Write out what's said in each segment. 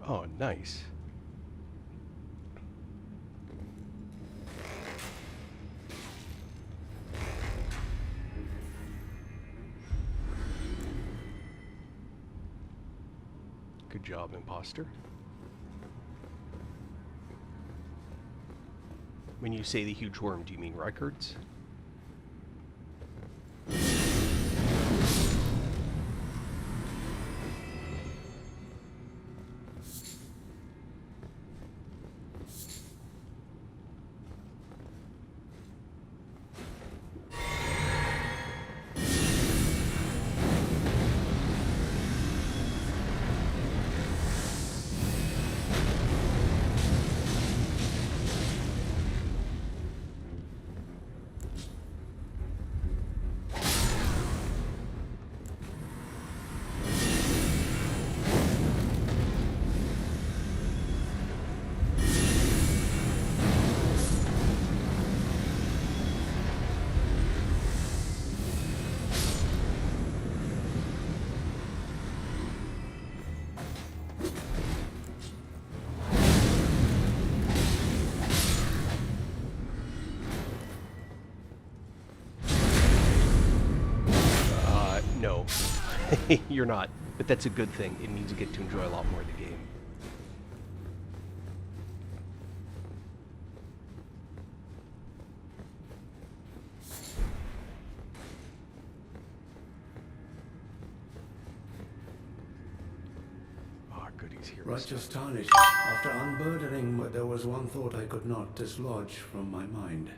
Oh, nice. Good job, imposter. When you say the huge worm, do you mean records? No. You're not. But that's a good thing. It means you get to enjoy a lot more of the game. Ah, goodies here. Righteous tarnish. After unburdening, there was one thought I could not dislodge from my mind.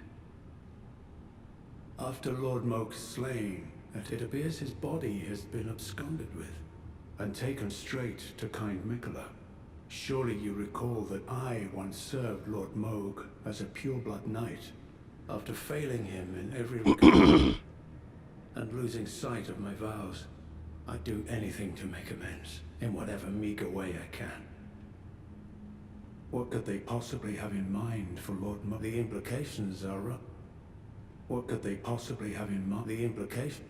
After Lord Moke's slaying, it appears his body has been absconded with and taken straight to kind Mikola. Surely you recall that I once served Lord Moog as a pureblood knight after failing him in every regard and losing sight of my vows. I'd do anything to make amends in whatever meager way I can. What could they possibly have in mind for Lord Moog? The implications are... What could they possibly have in mind? The implication...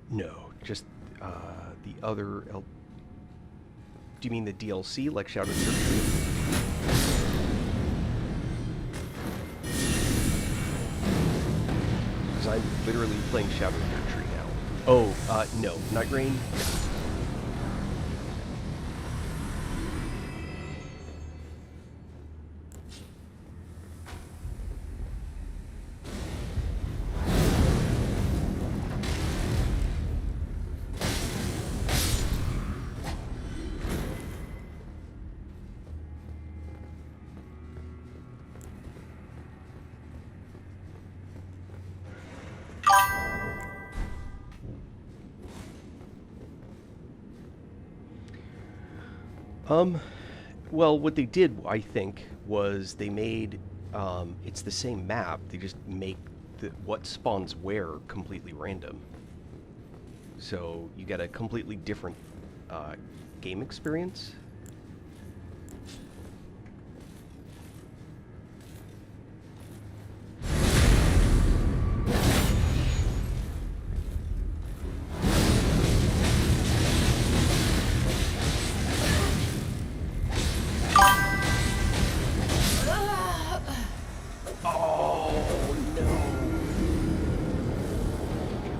No, just the other... Do you mean the DLC, like Shadow Surgery? Because I'm literally playing Shadow Surgery now. Oh, no. Night Rain? No. Well, what they did, I think, was they made, it's the same map, they just make what spawns where completely random. So you get a completely different game experience.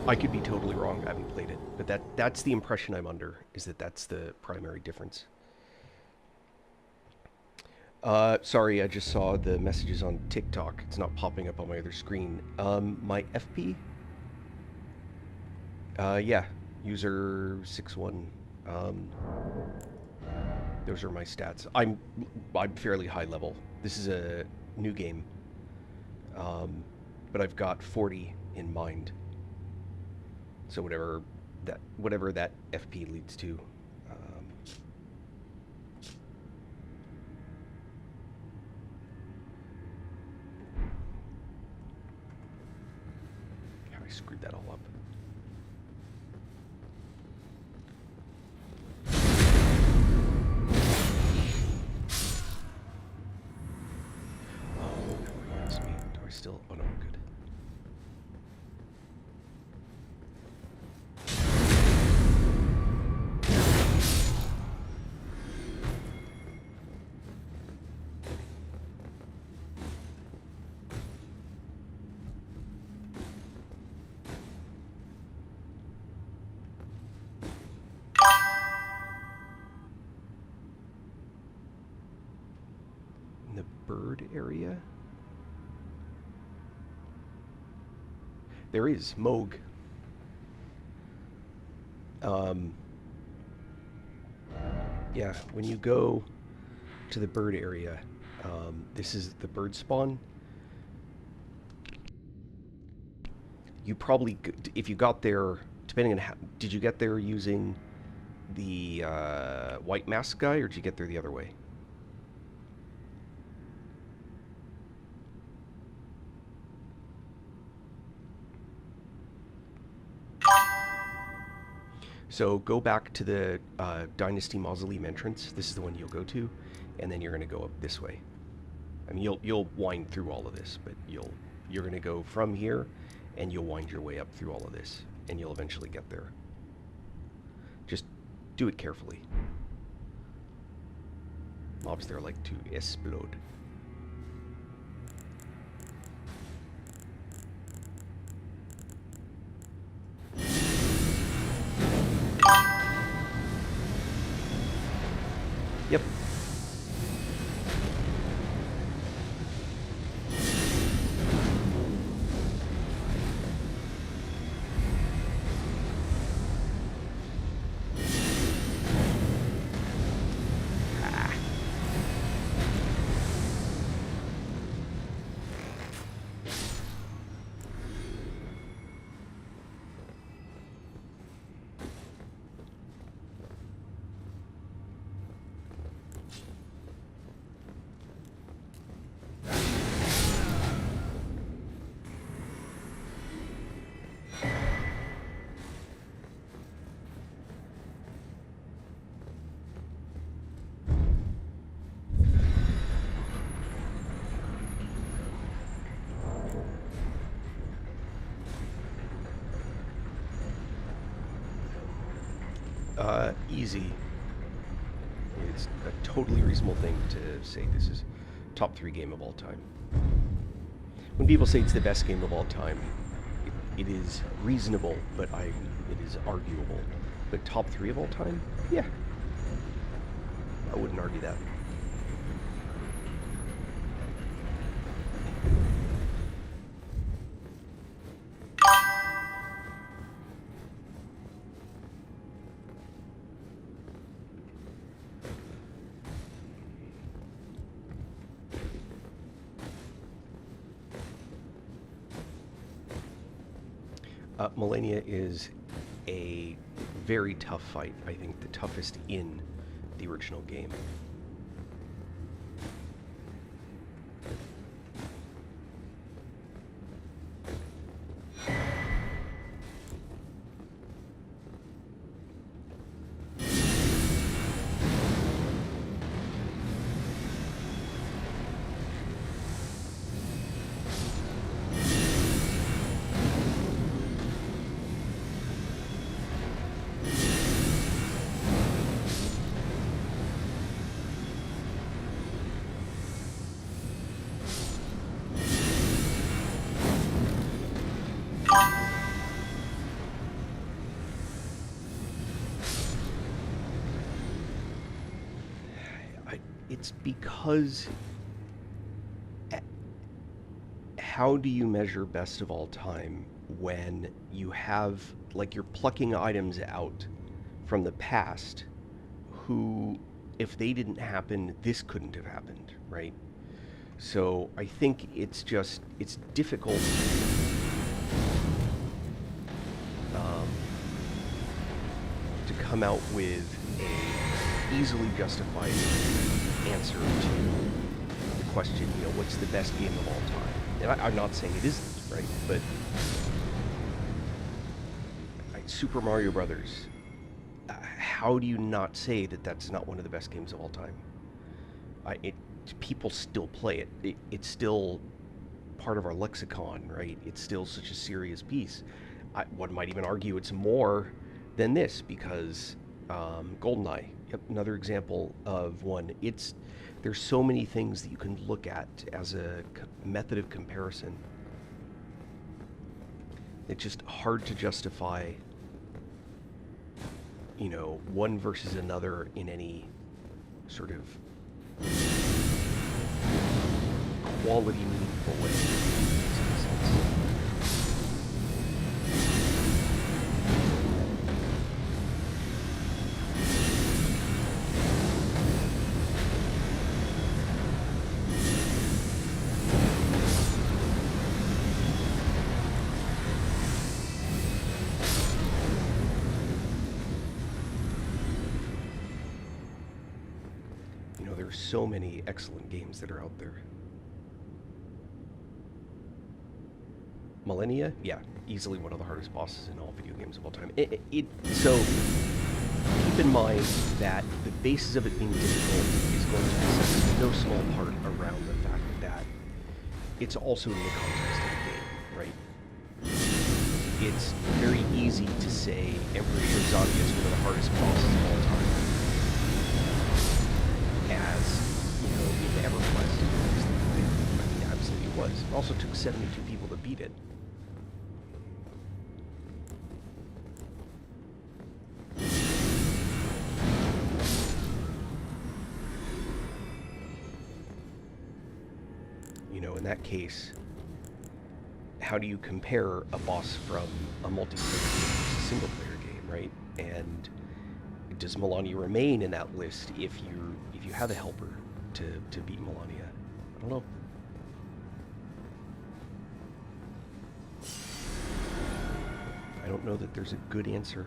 I could be totally wrong, I haven't played it, but that's the impression I'm under, is that that's the primary difference. Sorry, I just saw the messages on TikTok. It's not popping up on my other screen. My FP? Yeah, user 61. Those are my stats. I'm fairly high level. This is a new game. But I've got 40 in mind. So whatever that FP leads to. screwed that all up. Oh, no, against me. Do I still? Oh no, good. In the bird area? There is Moog. Yeah, when you go to the bird area, this is the bird spawn. You probably, if you got there, depending on how, did you get there using the white mask guy, or did you get there the other way? So go back to the Dynasty Mausoleum entrance. This is the one you'll go to, and then you're going to go up this way. I mean, you'll wind through all of this, but you're going to go from here, and you'll wind your way up through all of this, and you'll eventually get there. Just do it carefully. Mobs there like to explode. Yep. Easy. It's a totally reasonable thing to say this is top 3 game of all time. When people say it's the best game of all time, it is reasonable, but it is arguable. But top 3 of all time? Yeah. I wouldn't argue that. Millennia is a very tough fight. I think the toughest in the original game. It's because how do you measure best of all time when you have, like, you're plucking items out from the past who, if they didn't happen, this couldn't have happened, right? So I think it's difficult to come out with a easily justified answer to the question, what's the best game of all time? And I'm not saying it isn't, right? But Super Mario Brothers. How do you not say that that's not one of the best games of all time? People still play it. It's still part of our lexicon, right? It's still such a serious piece. One might even argue it's more than this because GoldenEye, yep, another example of one. There's so many things that you can look at as a method of comparison. It's just hard to justify, one versus another in any sort of quality, meaningful way. There's so many excellent games that are out there. Millennia, yeah, easily one of the hardest bosses in all video games of all time. So keep in mind that the basis of it being difficult is going to be no small part around the fact that it's also in the context of the game, right? It's very easy to say Emperor Shiozaki is one of the hardest bosses of all time. As, in EverQuest. I mean, absolutely was. It also took 72 people to beat it. In that case, how do you compare a boss from a multiplayer game to a single-player game, right? And does Melania remain in that list if you have a helper to beat Melania? I don't know. I don't know that there's a good answer.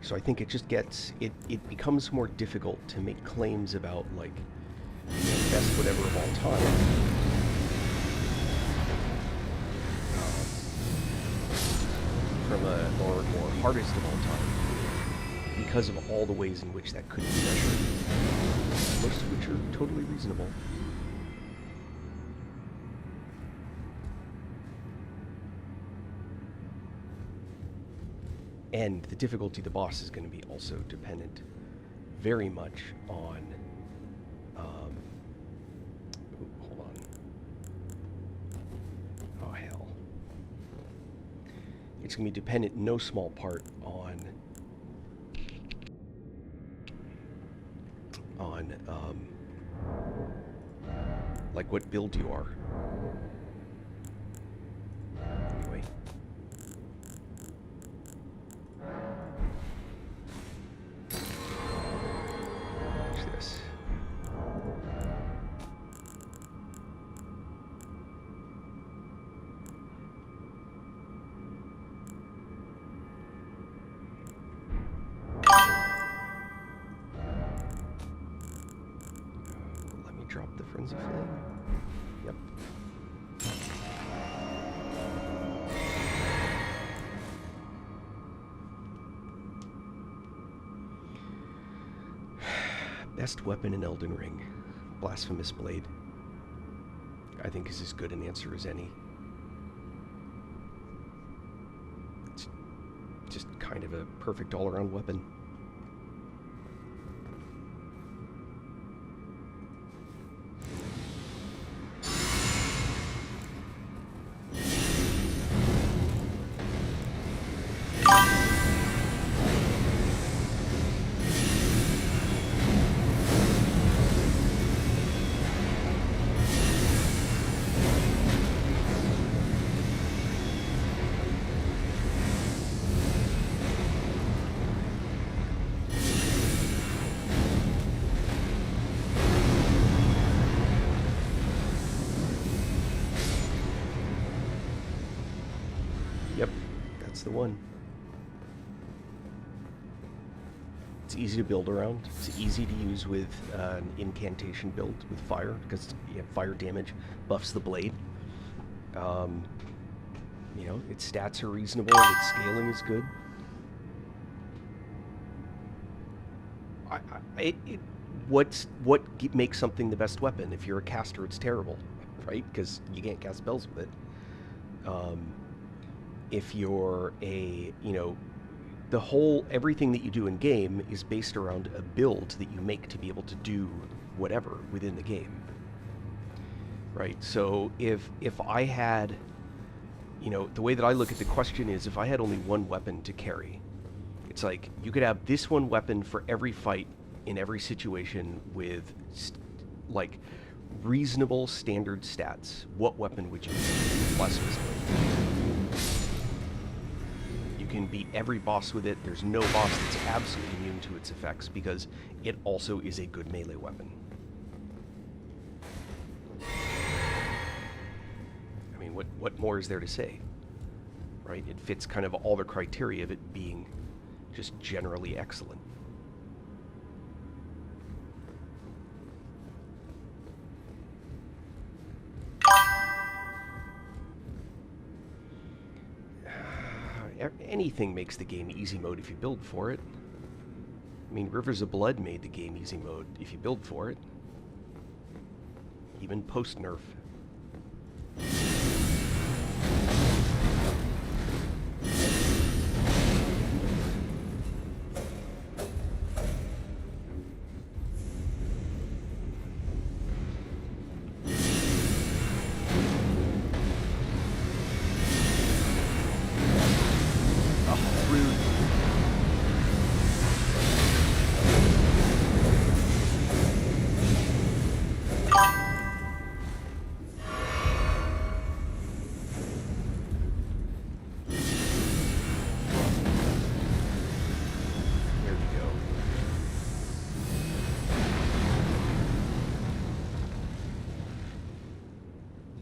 So I think it just it becomes more difficult to make claims about, like, best whatever of all time. Or hardest of all time. Because of all the ways in which that could be measured. Most of which are totally reasonable. And the difficulty of the boss is going to be also dependent very much on, hold on. Oh, hell. It's going to be dependent in no small part on, like, what build you are. Anyway. Drop the Frenzy Flame. Yep. Best weapon in Elden Ring. Blasphemous Blade. I think is as good an answer as any. It's just kind of a perfect all-around weapon. That's the one. It's easy to build around. It's easy to use with an incantation build with fire, because fire damage buffs the blade. You know, its stats are reasonable, its scaling is good. What makes something the best weapon? If you're a caster, it's terrible, right? Because you can't cast spells with it. If you're a, you know, everything that you do in game is based around a build that you make to be able to do whatever within the game, right? So if I had, you know, the way that I look at the question is, if I had only one weapon to carry, it's like you could have this one weapon for every fight in every situation with like reasonable standard stats. What weapon would you use? Less wisdom. You can beat every boss with it. There's no boss that's absolutely immune to its effects because it also is a good melee weapon. I mean, what more is there to say? Right? It fits kind of all the criteria of it being just generally excellent. Anything makes the game easy mode if you build for it. I mean, Rivers of Blood made the game easy mode if you build for it. Even post-nerf.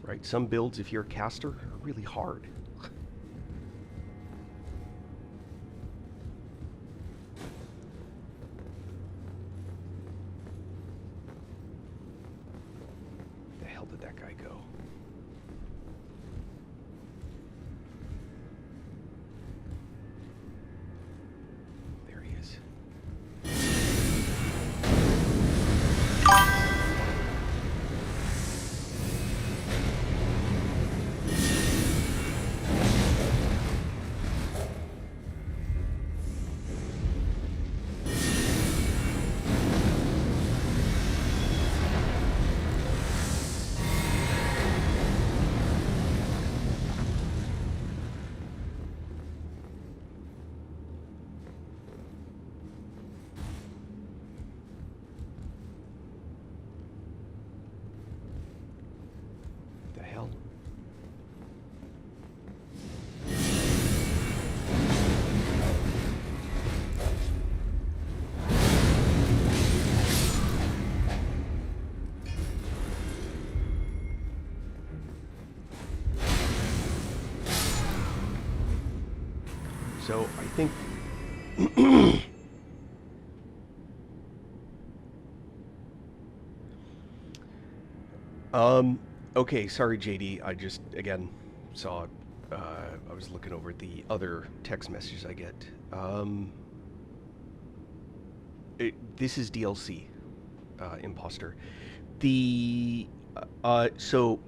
Right? Some builds, if you're a caster, are really hard. The hell did that guy go? There he is. The hell? So I think okay, sorry JD, I just again saw I was looking over the other text messages I get. This is DLC, imposter. So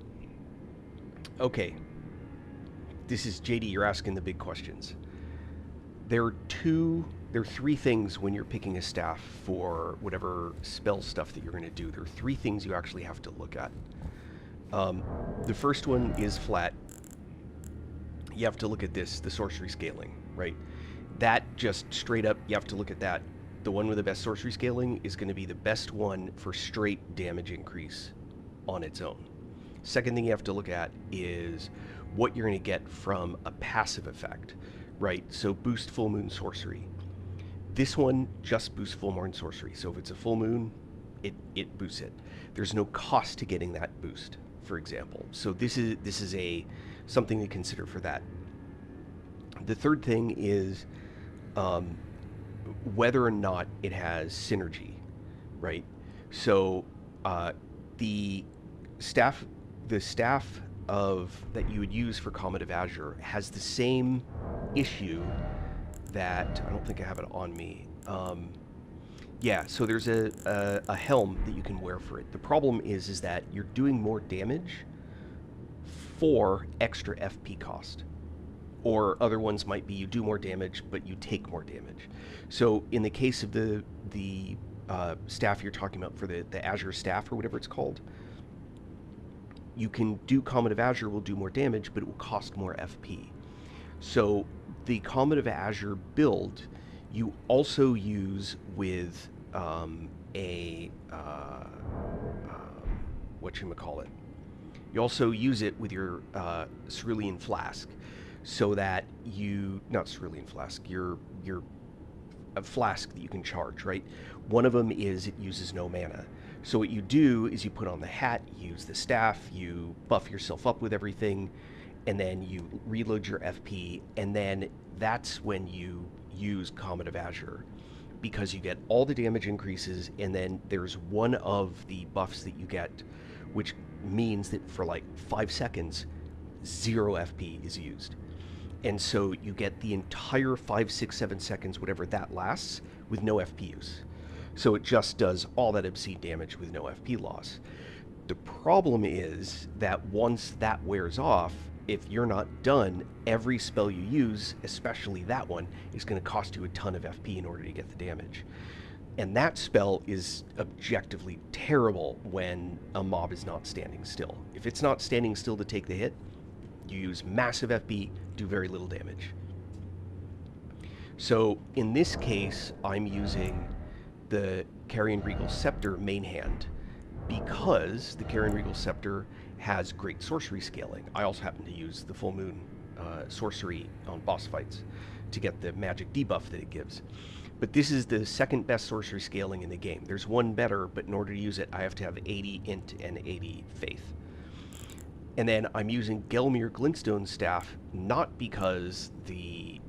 okay. This is JD, you're asking the big questions. There are three things when you're picking a staff for whatever spell stuff that you're going to do. There are three things you actually have to look at. The first one is flat. You have to look at this, the sorcery scaling, right? That just straight up, you have to look at that. The one with the best sorcery scaling is going to be the best one for straight damage increase on its own. Second thing you have to look at is what you're going to get from a passive effect, right? So boost full moon sorcery. This one just boosts full moon sorcery. So if it's a full moon, it boosts it. There's no cost to getting that boost, for example. So this is something to consider for that. The third thing is um, whether or not it has synergy, right? So the staff, the staff of that you would use for Comet of Azure has the same issue that I don't think I have it on me. Yeah, so there's a helm that you can wear for it. The problem is that you're doing more damage for extra FP cost. Or other ones might be you do more damage, but you take more damage. So in the case of the staff you're talking about for the Azure staff or whatever it's called, you can do Comet of Azure will do more damage, but it will cost more FP. So the Comet of Azure build you also use with whatchamacallit. You also use it with your cerulean flask, so that you not cerulean flask, your a flask that you can charge, right? One of them is it uses no mana. So what you do is you put on the hat, you use the staff, you buff yourself up with everything, and then you reload your FP, and then that's when you use Comet of Azure, because you get all the damage increases, and then there's one of the buffs that you get, which means that for like 5 seconds, 0 FP is used. And so you get the entire 5, 6, 7 seconds, whatever that lasts, with no FP use. So it just does all that obscene damage with no FP loss. The problem is that once that wears off, if you're not done, every spell you use, especially that one, is going to cost you a ton of FP in order to get the damage. And that spell is objectively terrible when a mob is not standing still. If it's not standing still to take the hit, you use massive FP, do very little damage. So in this case, I'm using the Carrion Regal Scepter main hand because the Carrion Regal Scepter has great sorcery scaling. I also happen to use the Full Moon sorcery on boss fights to get the magic debuff that it gives. But this is the second best sorcery scaling in the game. There's one better, but in order to use it, I have to have 80 int and 80 faith. And then I'm using Gelmir Glintstone Staff, not because the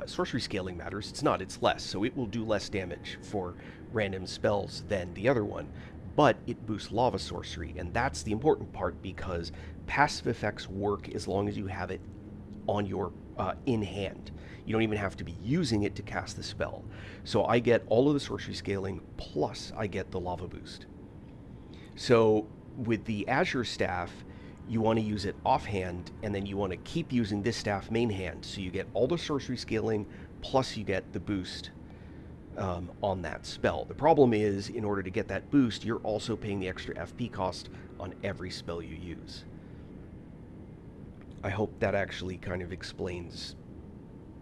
sorcery scaling matters. It's not, it's less. So it will do less damage for random spells than the other one. But it boosts lava sorcery, and that's the important part because passive effects work as long as you have it on your in hand. You don't even have to be using it to cast the spell. So I get all of the sorcery scaling, plus I get the lava boost. So with the Azure staff, you want to use it offhand, and then you want to keep using this staff main hand. So you get all the sorcery scaling, plus you get the boost on that spell. The problem is, in order to get that boost, you're also paying the extra FP cost on every spell you use. I hope that actually kind of explains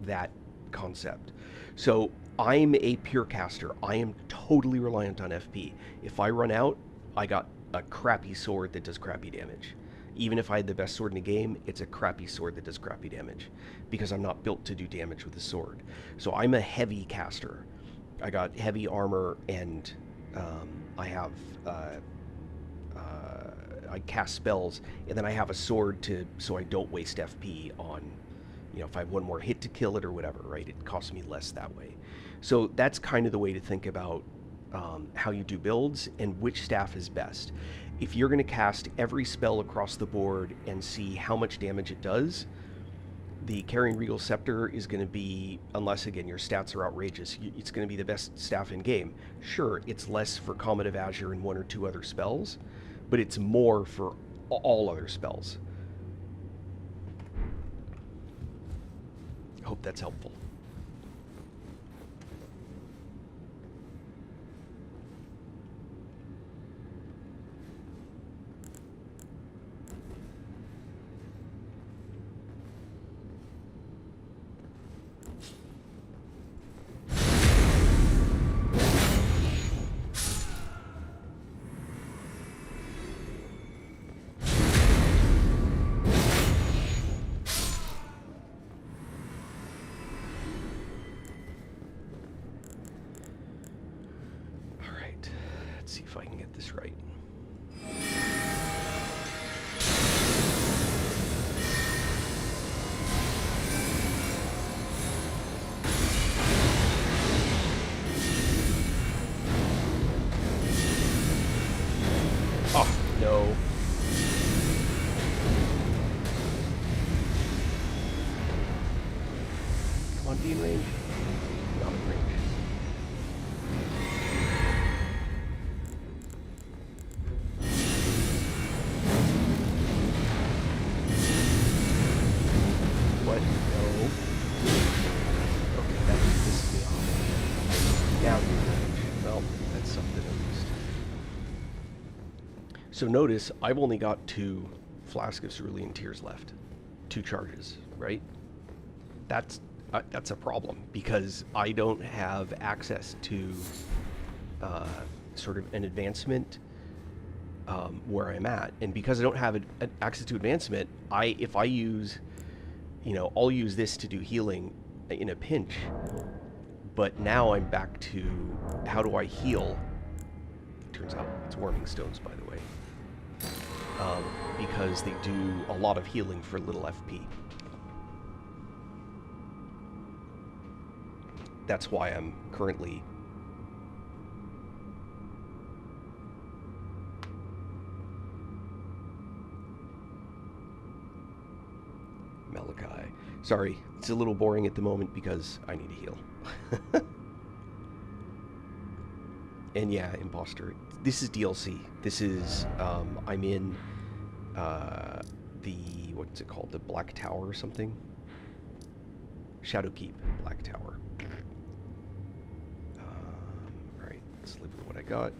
that concept. So I'm a pure caster. I am totally reliant on FP. If I run out, I got a crappy sword that does crappy damage. Even if I had the best sword in the game, it's a crappy sword that does crappy damage because I'm not built to do damage with a sword. So I'm a heavy caster. I got heavy armor, and I have I cast spells, and then I have a sword so I don't waste FP on, if I have one more hit to kill it or whatever, right? It costs me less that way. So that's kind of the way to think about how you do builds and which staff is best. If you're going to cast every spell across the board and see how much damage it does, the Carrion Regal Scepter is going to be, unless again your stats are outrageous, it's going to be the best staff in game. Sure, it's less for Comet of Azure and 1 or 2 other spells, but it's more for all other spells. I hope that's helpful. See if I can get this right. on, be in range. Not in range. What? No. Okay, that pisses me off. Now you're in range. Well, that's something at least. So notice, I've only got 2 Flask of Cerulean Tears left. 2 charges, right? That's a problem, because I don't have access to sort of an advancement where I'm at. And because I don't have access to advancement, if I use, I'll use this to do healing in a pinch. But now I'm back to, how do I heal? Turns out it's Warming Stones, by the way. Because they do a lot of healing for little FP. That's why I'm currently Malachi. Sorry, it's a little boring at the moment because I need to heal. And yeah, Imposter. This is DLC. This is, I'm in the, what's it called? The Black Tower or something? Shadowkeep, Black Tower. Alright, let's live with what I got.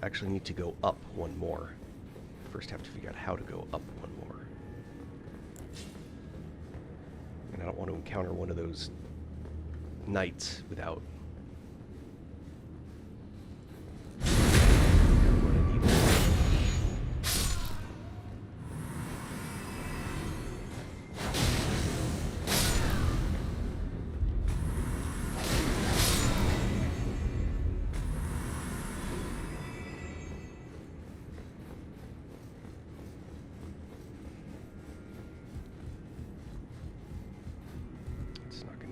Actually need to go up one more. First have to figure out how to go up one more. And I don't want to encounter one of those knights without...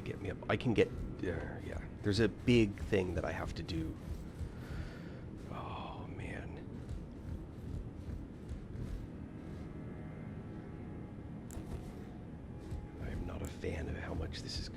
Get me up. I can get yeah, there's a big thing that I have to do. Oh man, I'm not a fan of how much this is.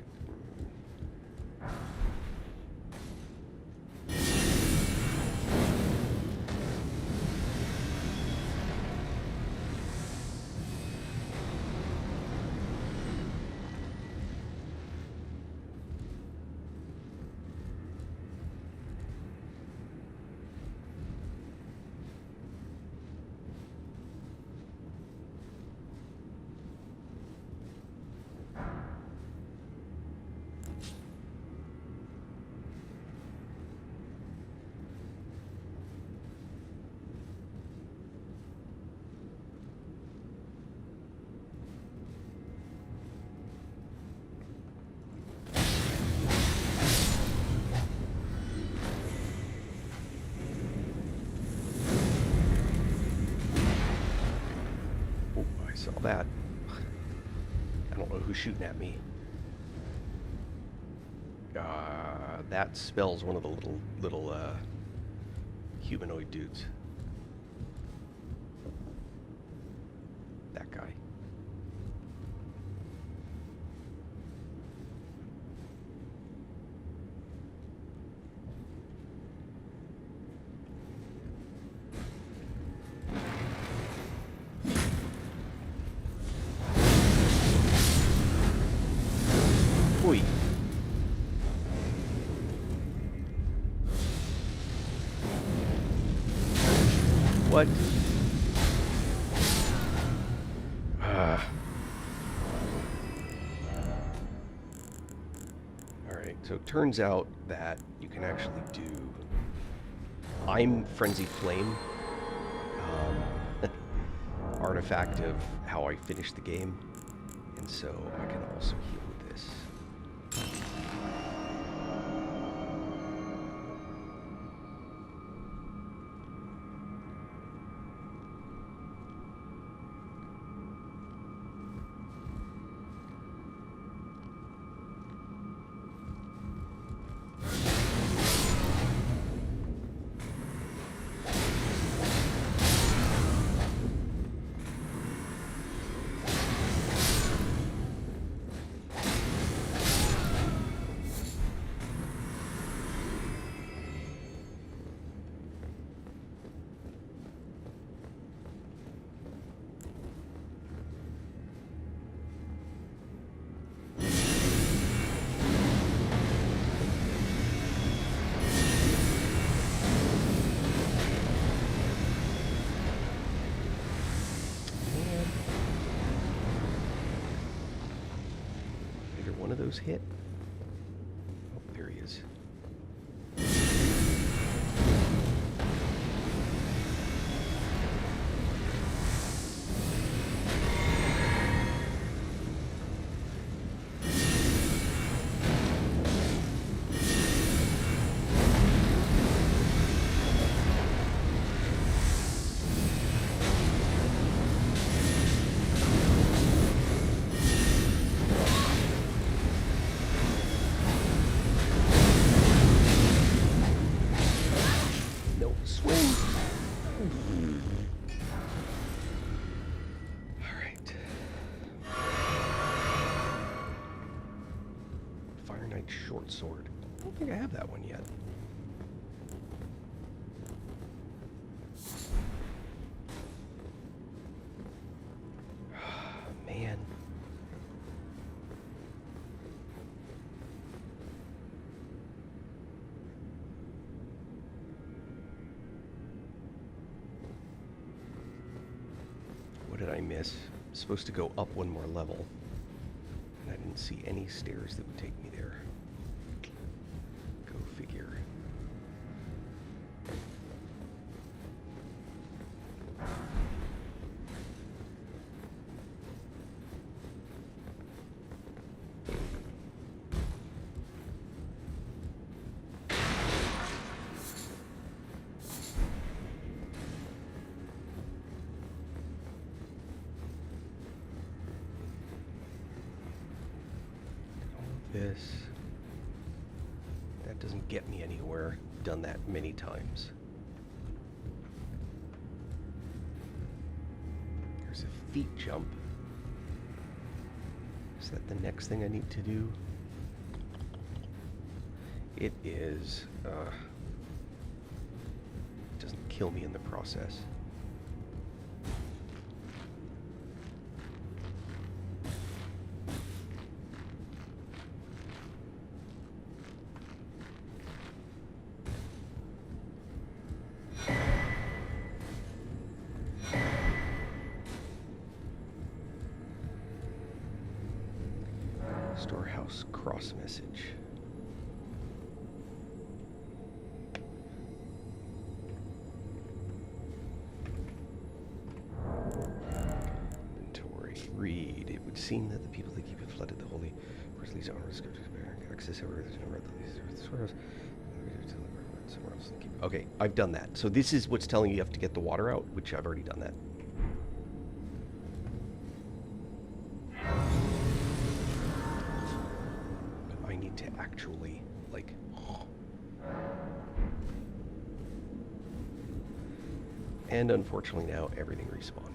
Saw that. I don't know who's shooting at me. That spells one of the little humanoid dudes. That guy. Oi. What? Alright, so it turns out that you can actually do... I'm Frenzy Flame. Artifact of how I finish the game. And so I can also heal with this. one of those hit? Oh, there he is. Short sword. I don't think I have that one yet. Man. What did I miss? I'm supposed to go up one more level. And I didn't see any stairs that would take me there. Go figure. This. That doesn't get me anywhere. Done that many times. There's a feet jump. Is that the next thing I need to do? It is. It doesn't kill me in the process. Storehouse cross message. Inventory. Read. It would seem that the people that keep it flooded the holy Grizzlies are access everywhere. There's no red storehouse. Somewhere else. Okay, I've done that. So this is what's telling you have to get the water out, which I've already done that. Actually, like, and unfortunately now everything respawned.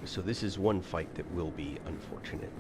So this is one fight that will be unfortunate.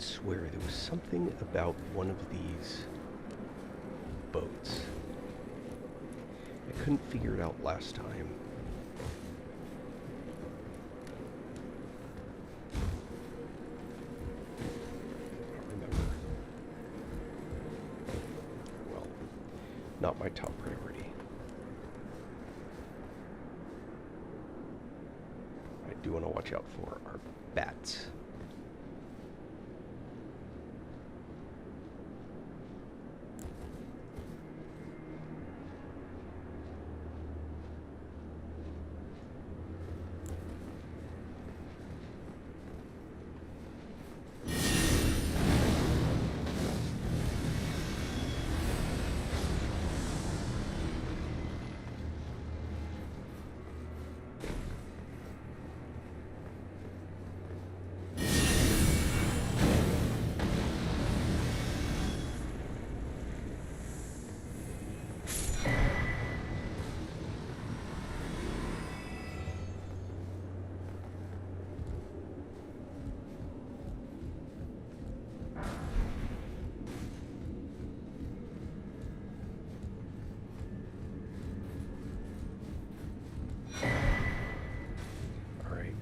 could swear there was something about one of these boats. I couldn't figure it out last time. I don't remember. Well, not my top priority. I do want to watch out for our bats.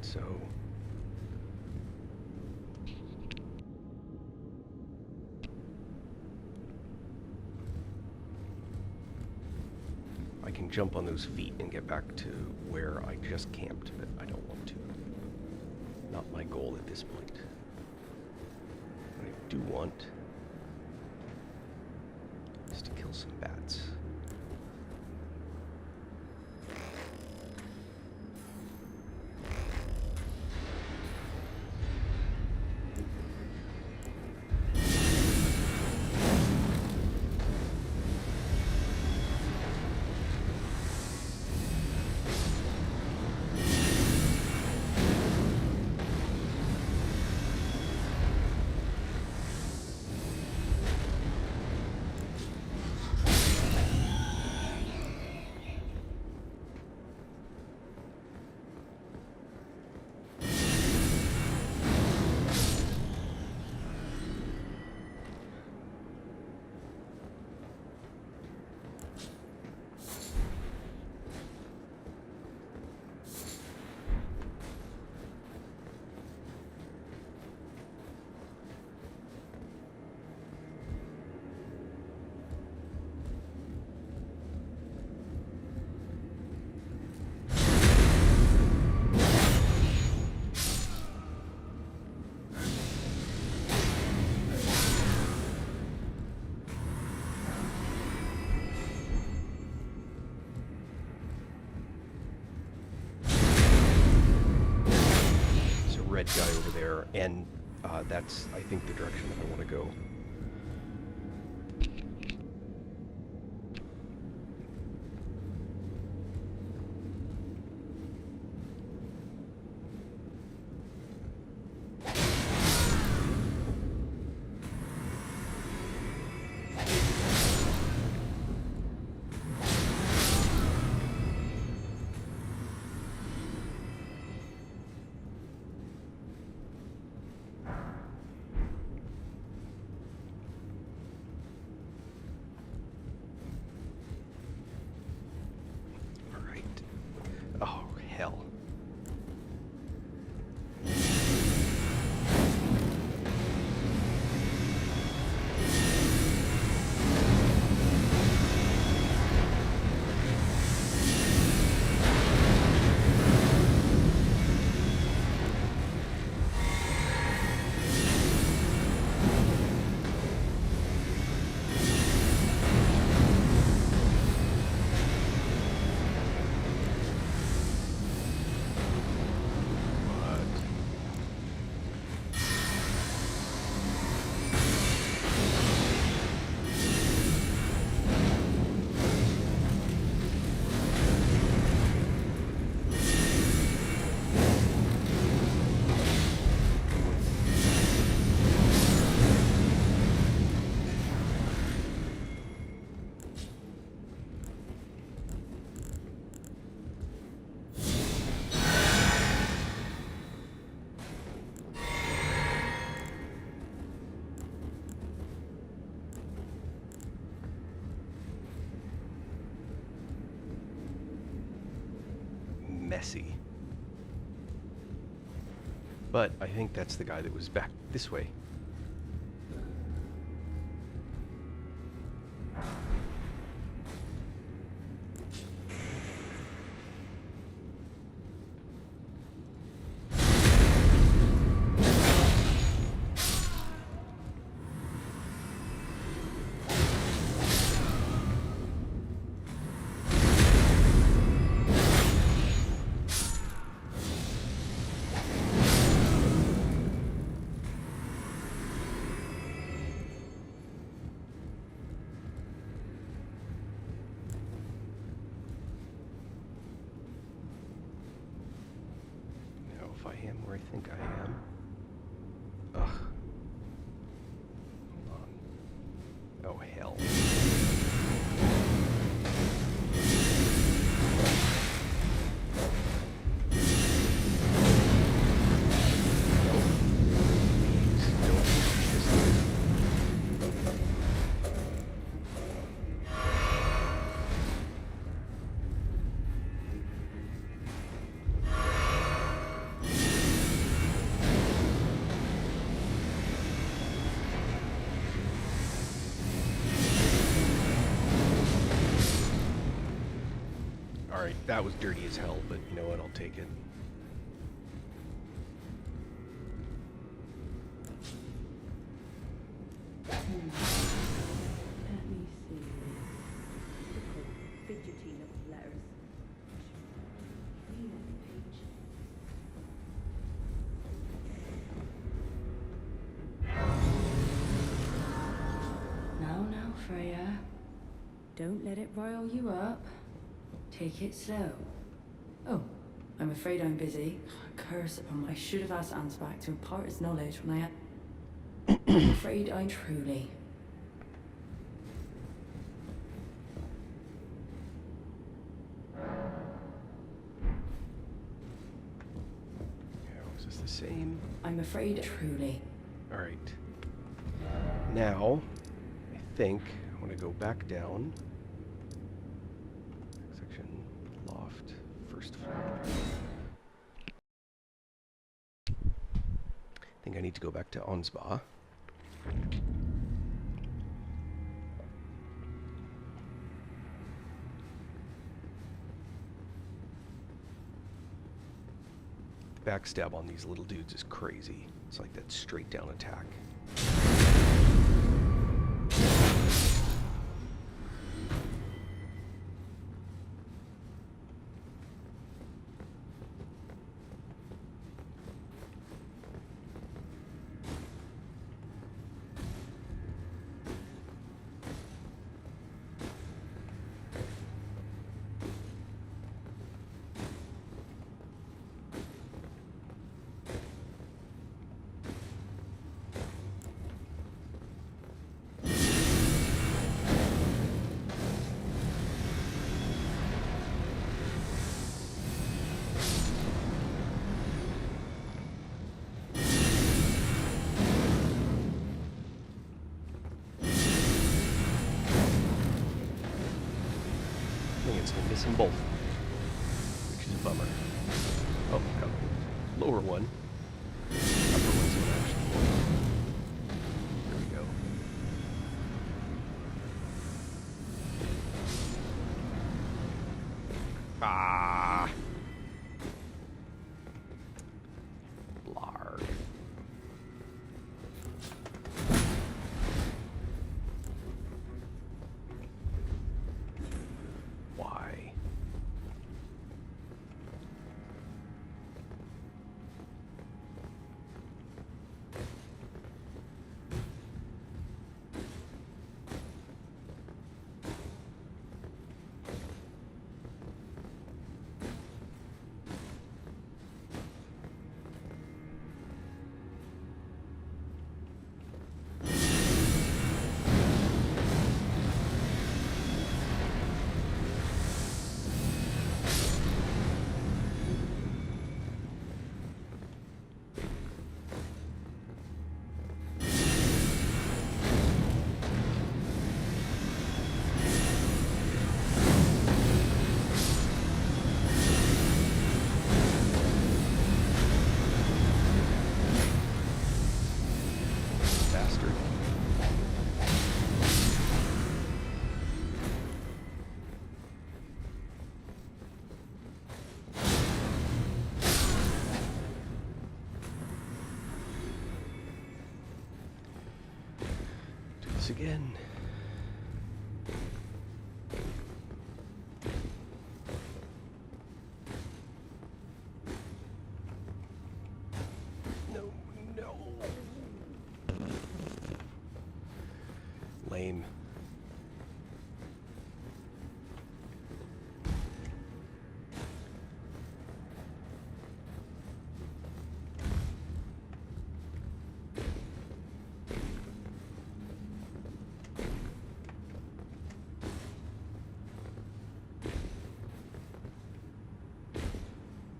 So I can jump on those feet and get back to where I just camped, but I don't want to. Not my goal at this point. What I do want is to kill some bats. Red guy over there, and that's, I think, the direction that I want to go. messy. But I think that's the guy that was back this way. If I am where I think I am. Ugh. Hold on. Oh, hell. Please don't push this thing. Alright, that was dirty as hell, but you know what, I'll take it. Let me see. Typical fidgety little letters. Read every page. Now, Freya. Don't let it rile you up. Take it slow. Oh, I'm afraid I'm busy. Curse upon my... I should have asked Ansbach to impart his knowledge when I had... I'm afraid I truly... Is this the same? I'm afraid truly... Alright. Now, I think I want to go back down. Section, loft, first floor. I think I need to go back to Ansbach. The backstab on these little dudes is crazy. It's like that straight down attack. It's going to miss them both, which is a bummer. Oh, no. Lower one. Upper one's not actually. There we go. Ah! Larg. Why? this again. No, no. Lame.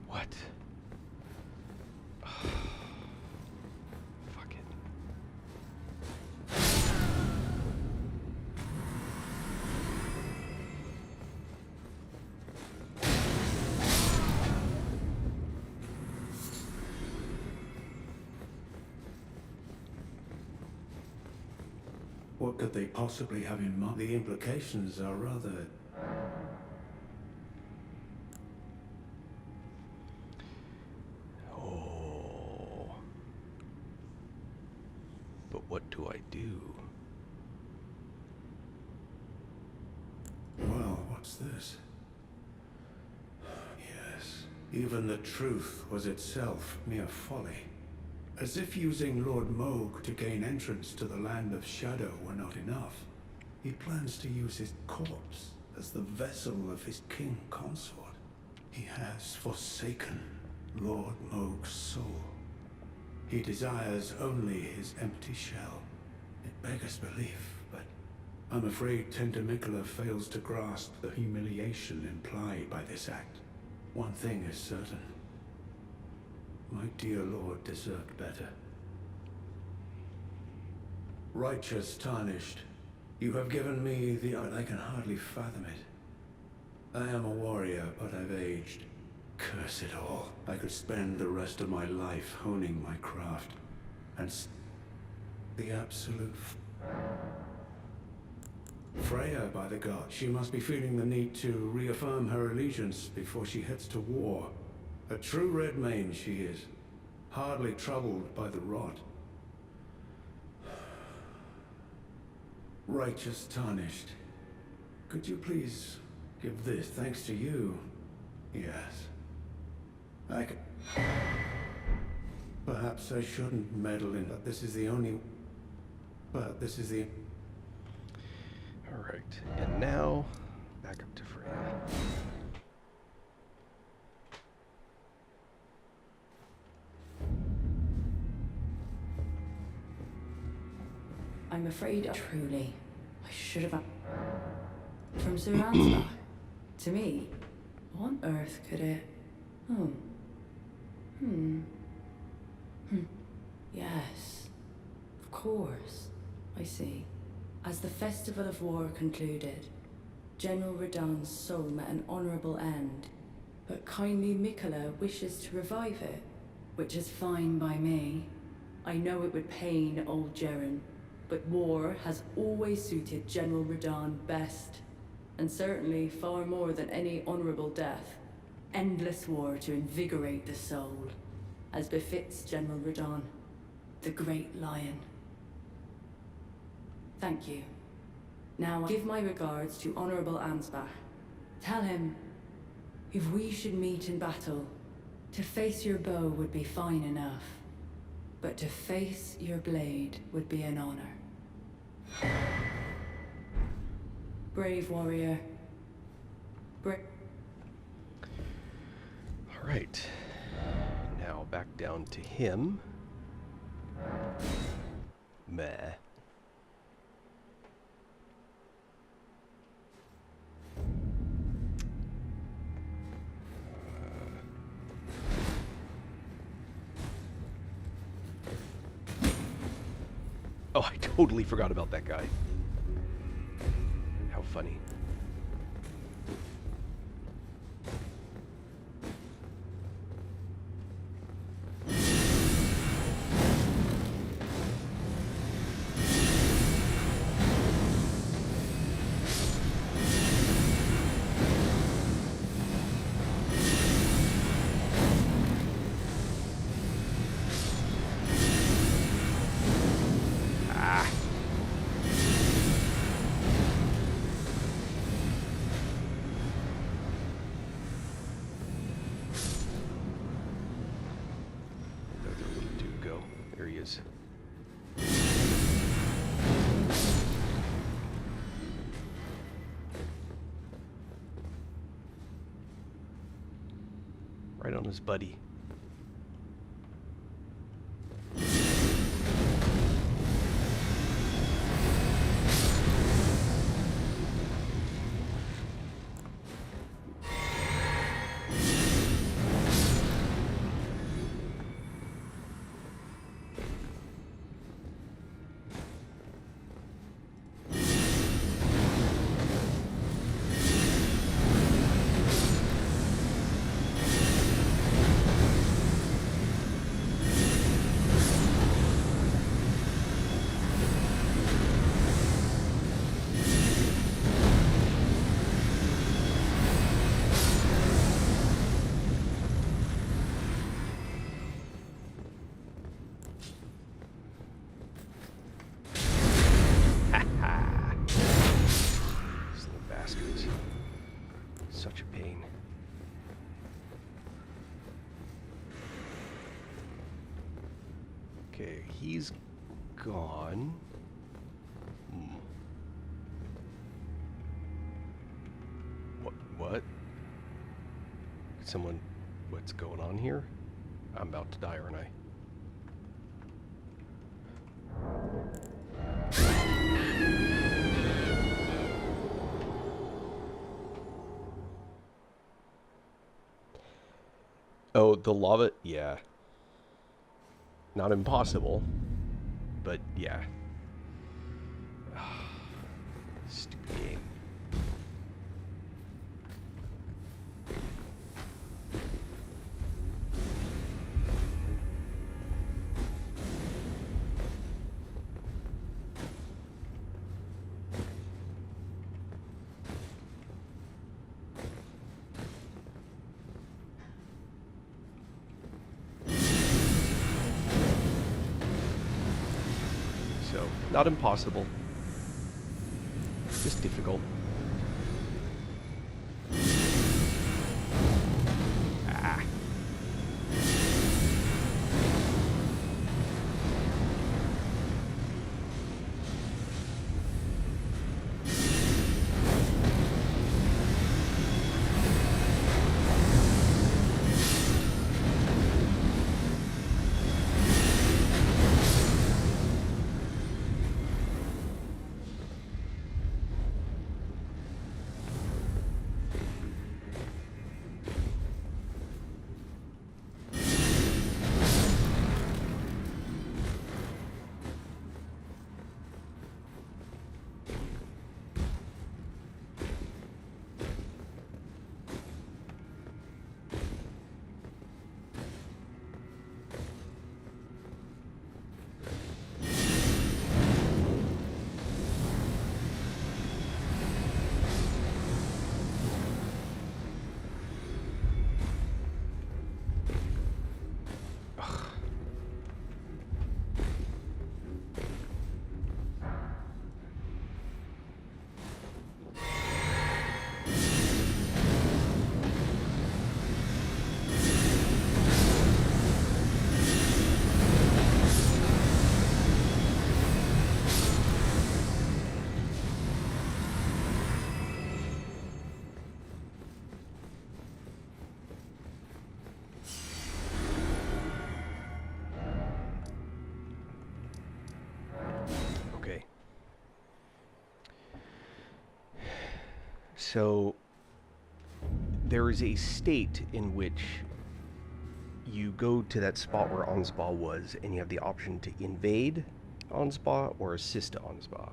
What? Fuck it. What could they possibly have in mind? The implications are rather... Oh. But what do I do? Well, what's this? Yes, even the truth was itself mere folly. As if using Lord Moog to gain entrance to the Land of Shadow were not enough, he plans to use his corpse as the vessel of his king consort. He has forsaken Lord Moog's soul. He desires only his empty shell. It beggars belief, but I'm afraid Tender Mikola fails to grasp the humiliation implied by this act. One thing is certain. My dear lord deserved better. Righteous tarnished, you have given me the... I can hardly fathom it. I am a warrior, but I've aged. Curse it all. I could spend the rest of my life honing my craft. And the absolute... Freya, by the gods, she must be feeling the need to reaffirm her allegiance before she heads to war. A true red mane she is, hardly troubled by the rot. Righteous tarnished, could you please give this thanks to you? Yes. I could... Perhaps I shouldn't meddle in, but this is the only... But this is the... Alright, and now, back up to Freya. I'm afraid truly, I should have... From Sir Ansbach? To me? What on earth could it... Oh. Yes. Of course. I see. As the Festival of War concluded, General Radahn's soul met an honorable end, but kindly Mikola wishes to revive it, which is fine by me. I know it would pain old Jeren, but war has always suited General Radahn best, and certainly far more than any honorable death. Endless war to invigorate the soul, as befits General Radahn, the great lion. Thank you. Now give my regards to Honorable Ansbach. Tell him, if we should meet in battle, to face your bow would be fine enough, but to face your blade would be an honor. Brave warrior. Alright. Now back down to him. Meh. Oh, I totally forgot about that guy. How funny. Right on his buddy. Such a pain. Okay, he's gone. What? Someone... What's going on here? I'm about to die, aren't I? Oh, the lava? Yeah. Not impossible, but yeah. Stupid game. So, not impossible. Just difficult. Ah. Okay. So, there is a state in which you go to that spot where Anspa was, and you have the option to invade Anspa or assist Anspa.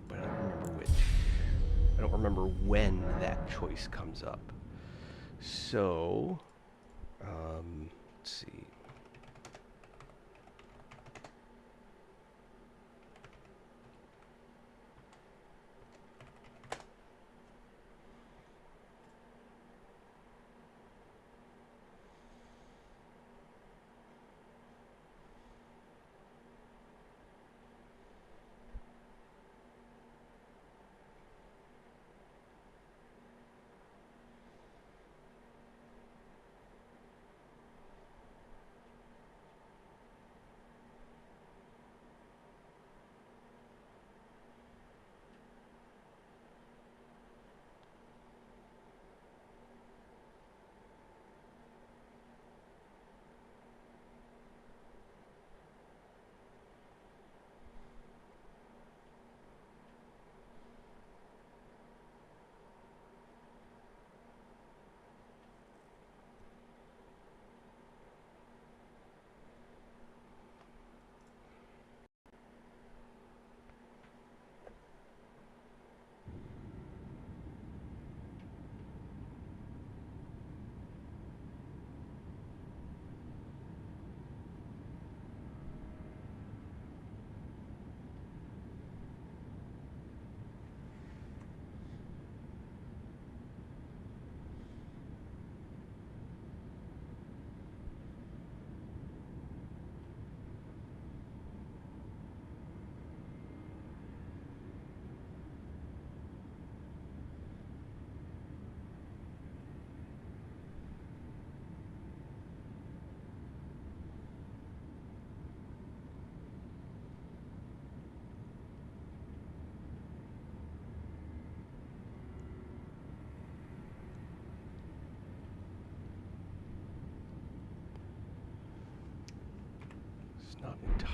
But I don't remember which. I don't remember when that choice comes up. So, let's see.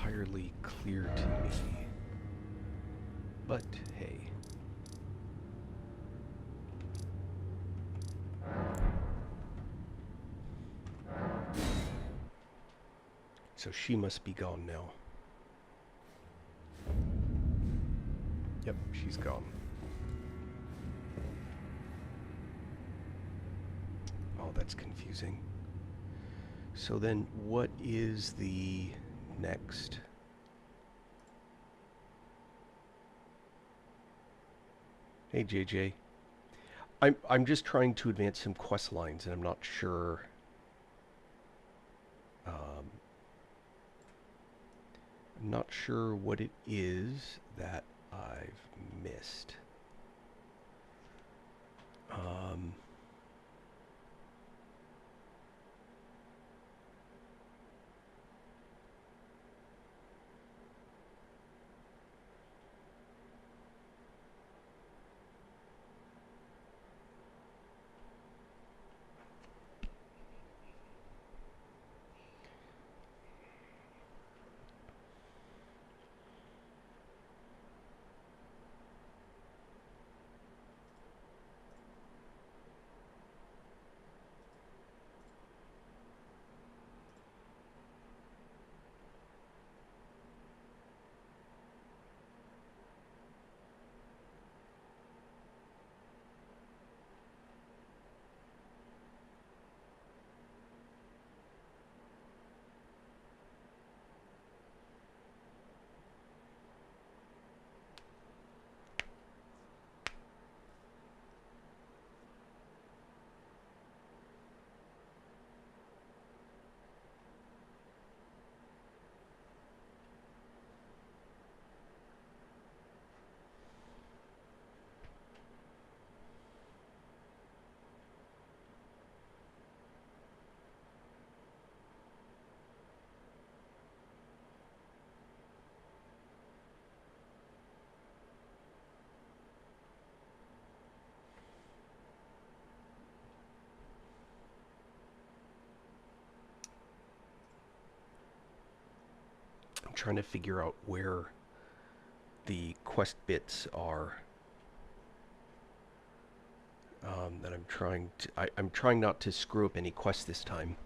entirely clear to me. But hey. So she must be gone now. Yep, she's gone. Oh, that's confusing. So then what is the next? Hey JJ. I'm just trying to advance some quest lines and I'm not sure I'm not sure what it is that I've missed. I'm trying to figure out where the quest bits are that I'm trying to. I'm trying not to screw up any quests this time.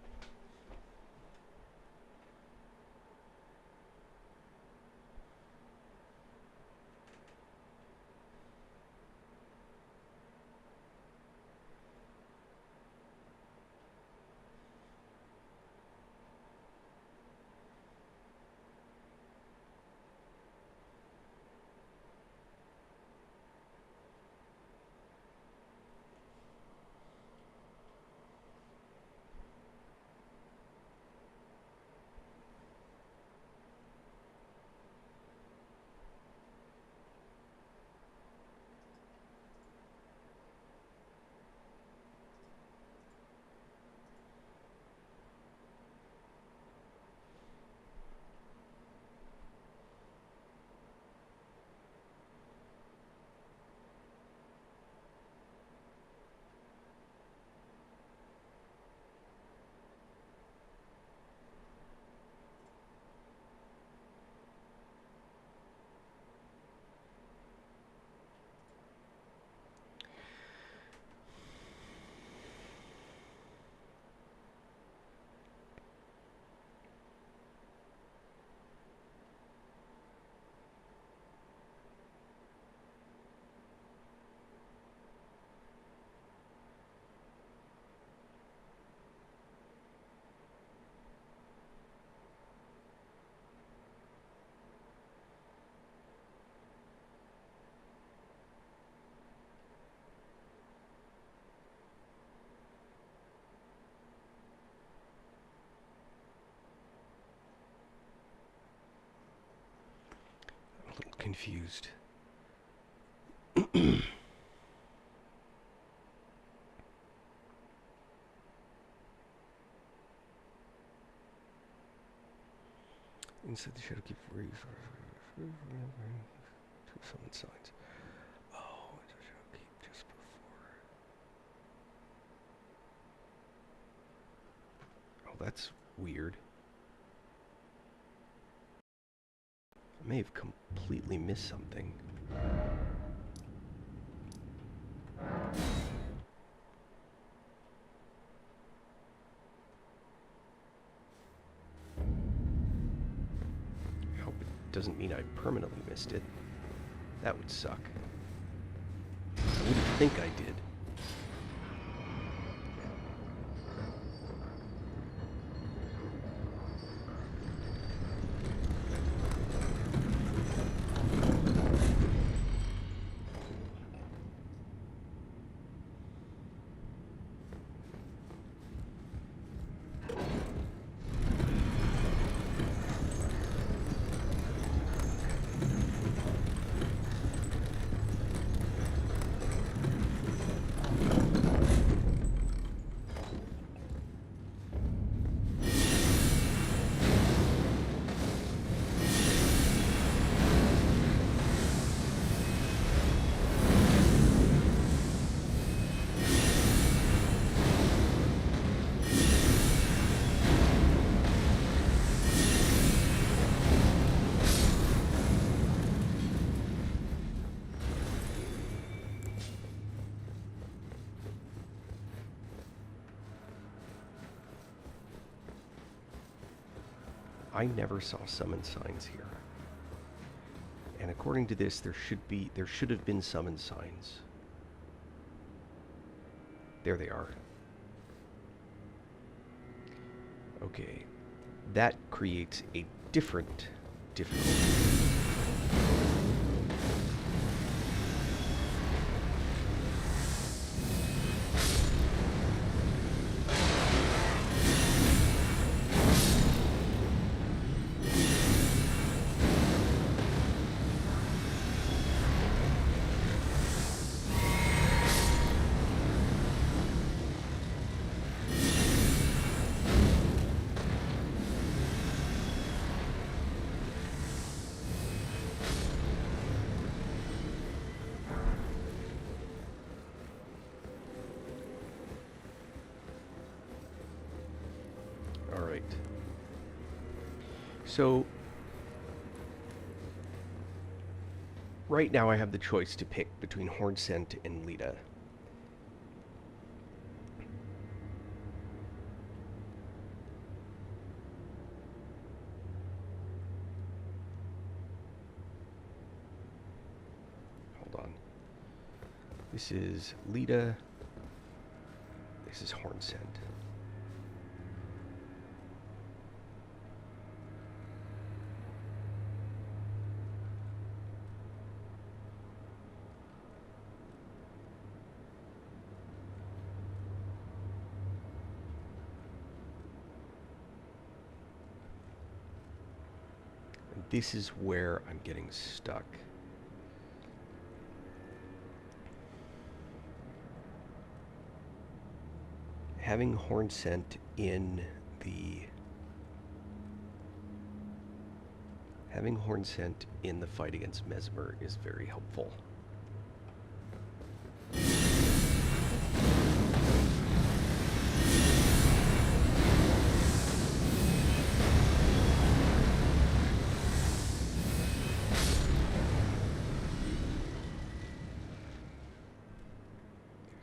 I'm a little confused. Inside the shadow keep free. Two summon signs. Oh, it's a shadow keep just before. Oh, that's weird. may have completely missed something. I hope it doesn't mean I permanently missed it. That would suck. I wouldn't think I did. I never saw summon signs here. And according to this, there should have been summon signs. There they are. Okay. That creates a different difficulty. Alright. So, right now I have the choice to pick between Hornsent and Lita. Hold on. This is Lita. This is Hornsent. This is where I'm getting stuck. Having Hornsent in the fight against Mesmer is very helpful.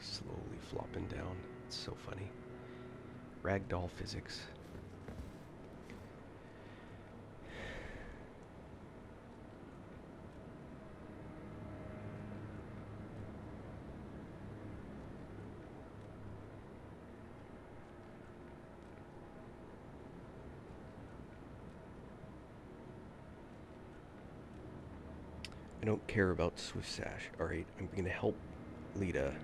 Slowly flopping down. It's so funny. Ragdoll physics. I don't care about Swift Sash. Alright, I'm gonna help Lita.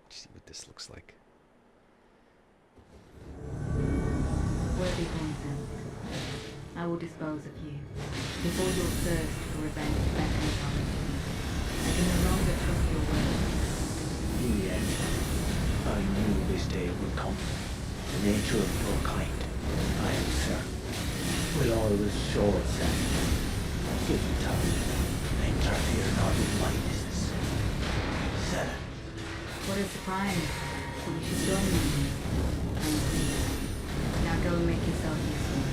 See what this looks like. Worthy Hornsent, I will dispose of you before your thirst for revenge beckons on you. I can no longer trust your words. In the end, I I knew this day would come. The nature of your kind, I am certain, will always show itself. Give me time. Interfere not with my business. Seven. What is the crime? You should join me. Now go and make yourself useful.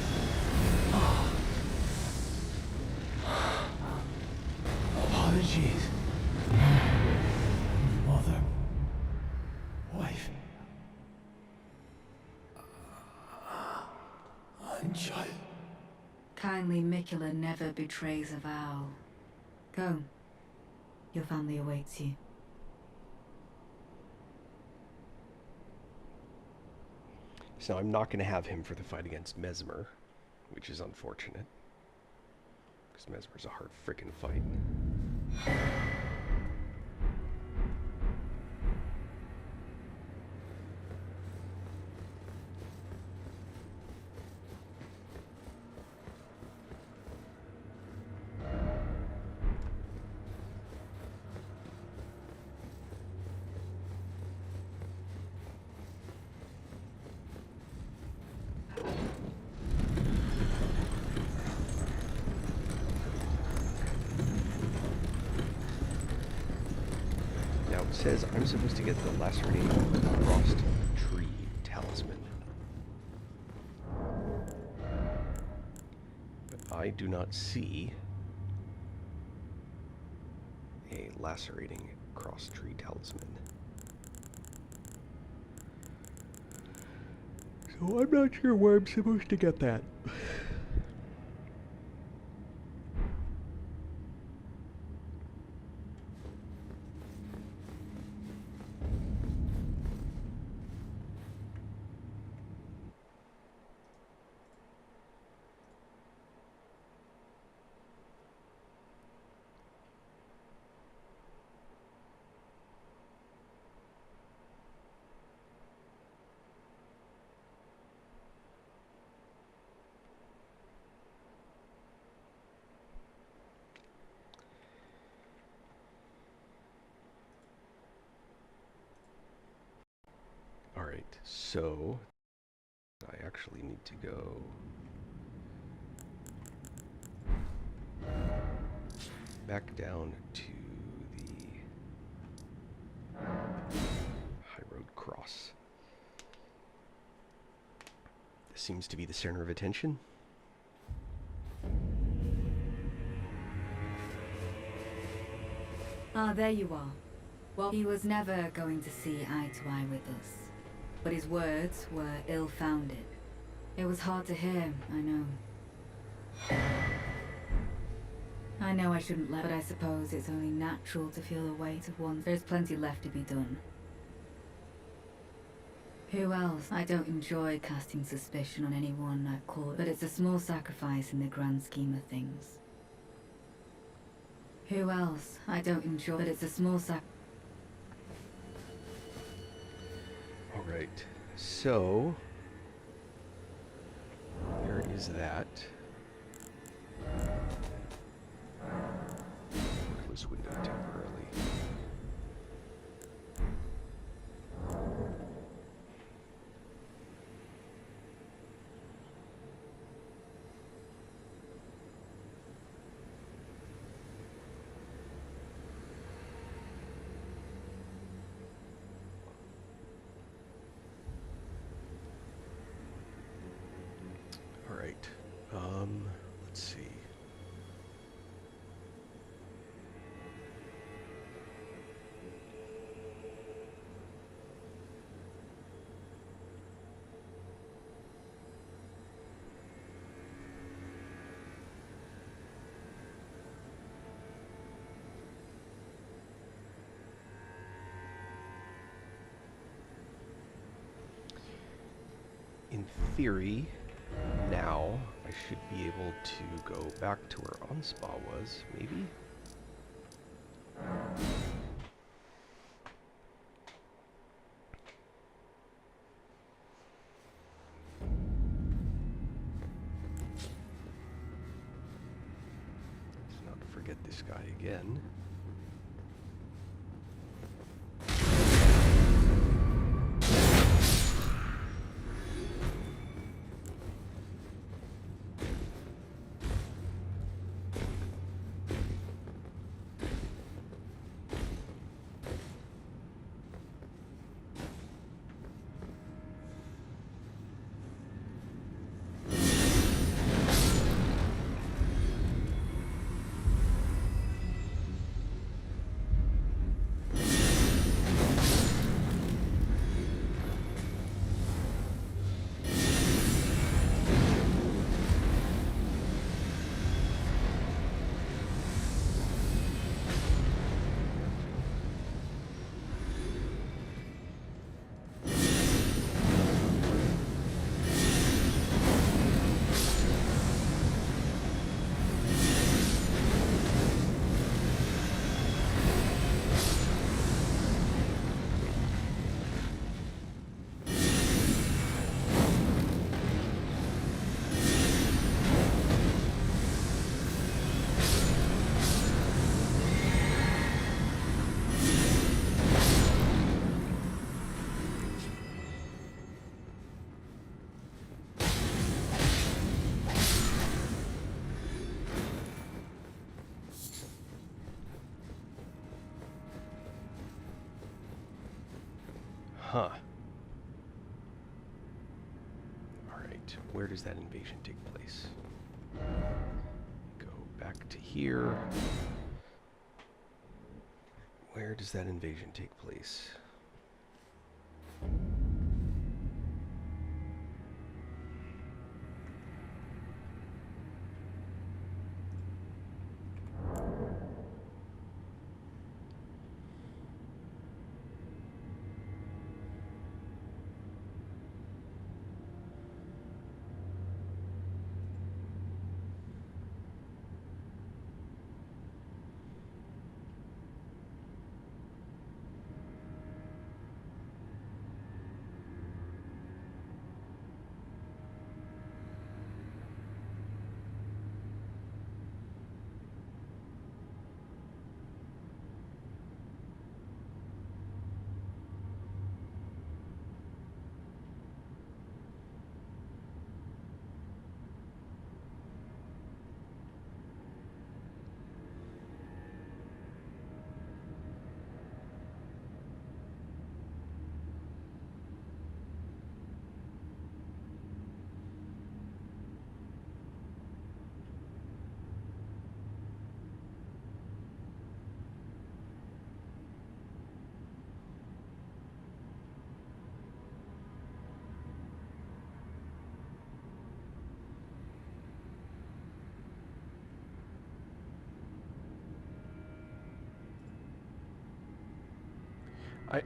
Apologies. Mother. Wife. And child. Kindly Mikula never betrays a vow. Go. Your family awaits you. So I'm not going to have him for the fight against Mesmer, which is unfortunate. Because Mesmer's a hard frickin' fight. Now it says I'm supposed to get the lacerating crossed tree talisman. But I do not see a lacerating cross tree talisman. So I'm not sure where I'm supposed to get that. Alright, so I actually need to go back down to the High Road Cross. This seems to be the center of attention. Ah, there you are. Well, he was never going to see eye to eye with us. But his words were ill-founded. It was hard to hear, I know. I know I shouldn't let, but I suppose it's only natural to feel the weight of one. There's plenty left to be done. Who else? I don't enjoy casting suspicion on anyone I've caught, but it's a small sacrifice in the grand scheme of things. Who else? I don't enjoy, but it's a small Alright, so there is that. Close window temporarily. Alright, let's see. In theory, now I should be able to go back to where Onspa was, maybe? Let's not forget this guy again. Huh. Alright, where does that invasion take place? Go back to here. Where does that invasion take place?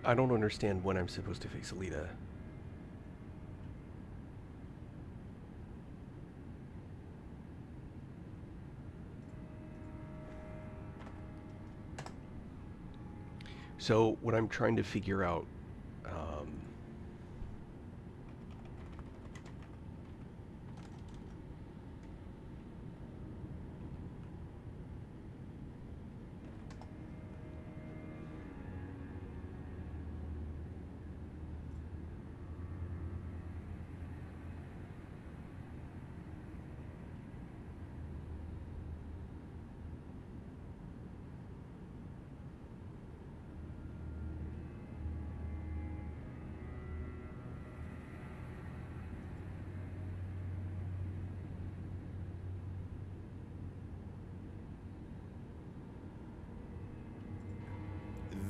I don't understand when I'm supposed to face Alita. So what I'm trying to figure out,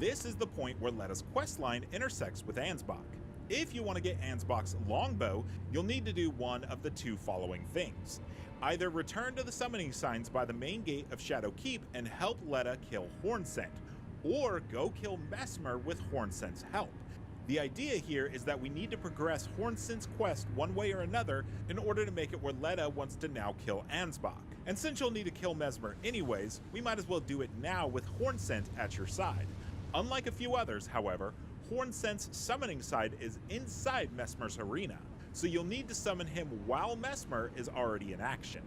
This is the point where Letta's questline intersects with Ansbach. If you want to get Ansbach's longbow, you'll need to do one of the two following things. Either return to the summoning signs by the main gate of Shadow Keep and help Letta kill Hornsent, or go kill Mesmer with Hornsent's help. The idea here is that we need to progress Hornsent's quest one way or another in order to make it where Letta wants to now kill Ansbach. And since you'll need to kill Mesmer anyways, we might as well do it now with Hornsent at your side. Unlike a few others, however, Hornsent's summoning side is inside Mesmer's arena, so you'll need to summon him while Mesmer is already in action.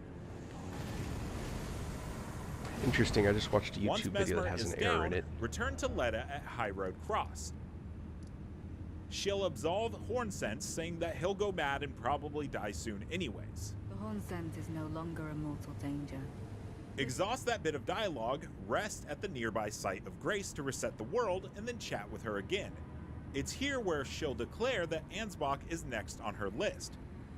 interesting, I just watched a Once YouTube video Mesmer that has is an error down, in it. return to Letta at High Road Cross. She'll absolve Hornsent, saying that he'll go mad and probably die soon anyways. The Hornsent is no longer a mortal danger. Exhaust that bit of dialogue, rest at the nearby site of Grace to reset the world, and then chat with her again. It's here where she'll declare that Ansbach is next on her list.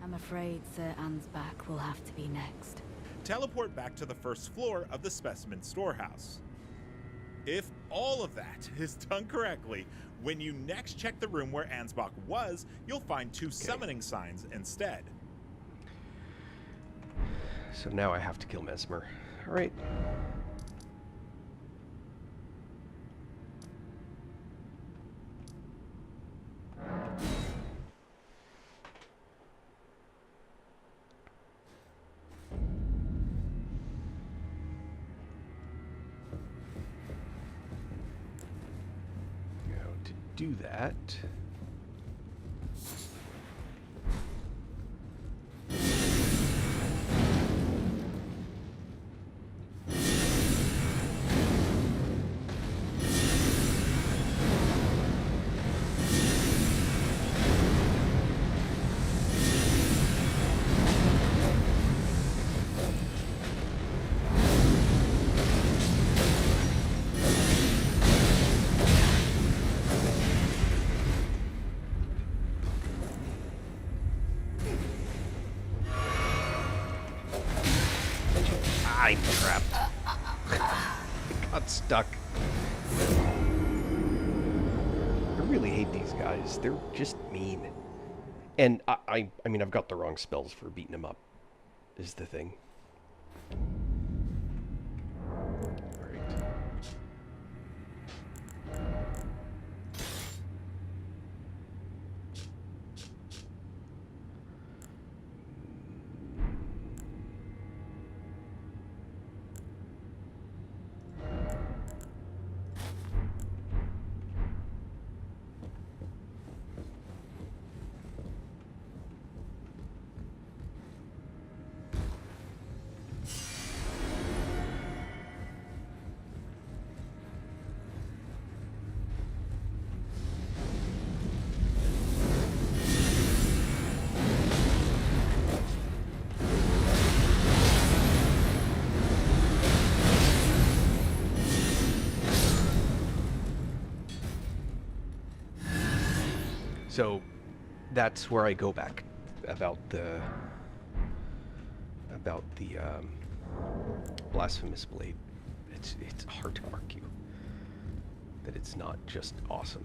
I'm afraid Sir Ansbach will have to be next. Teleport back to the first floor of the specimen storehouse. If all of that is done correctly, when you next check the room where Ansbach was, you'll find two summoning signs instead. So now I have to kill Mesmer. Alright. Now to do that, I'm trapped. Got stuck. I really hate these guys. They're just mean. And I mean, I've got the wrong spells for beating them up, is the thing. Alright. So that's where I go back about the blasphemous blade. It's hard to argue that it's not just awesome.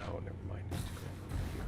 Oh, never mind. Let's go over here.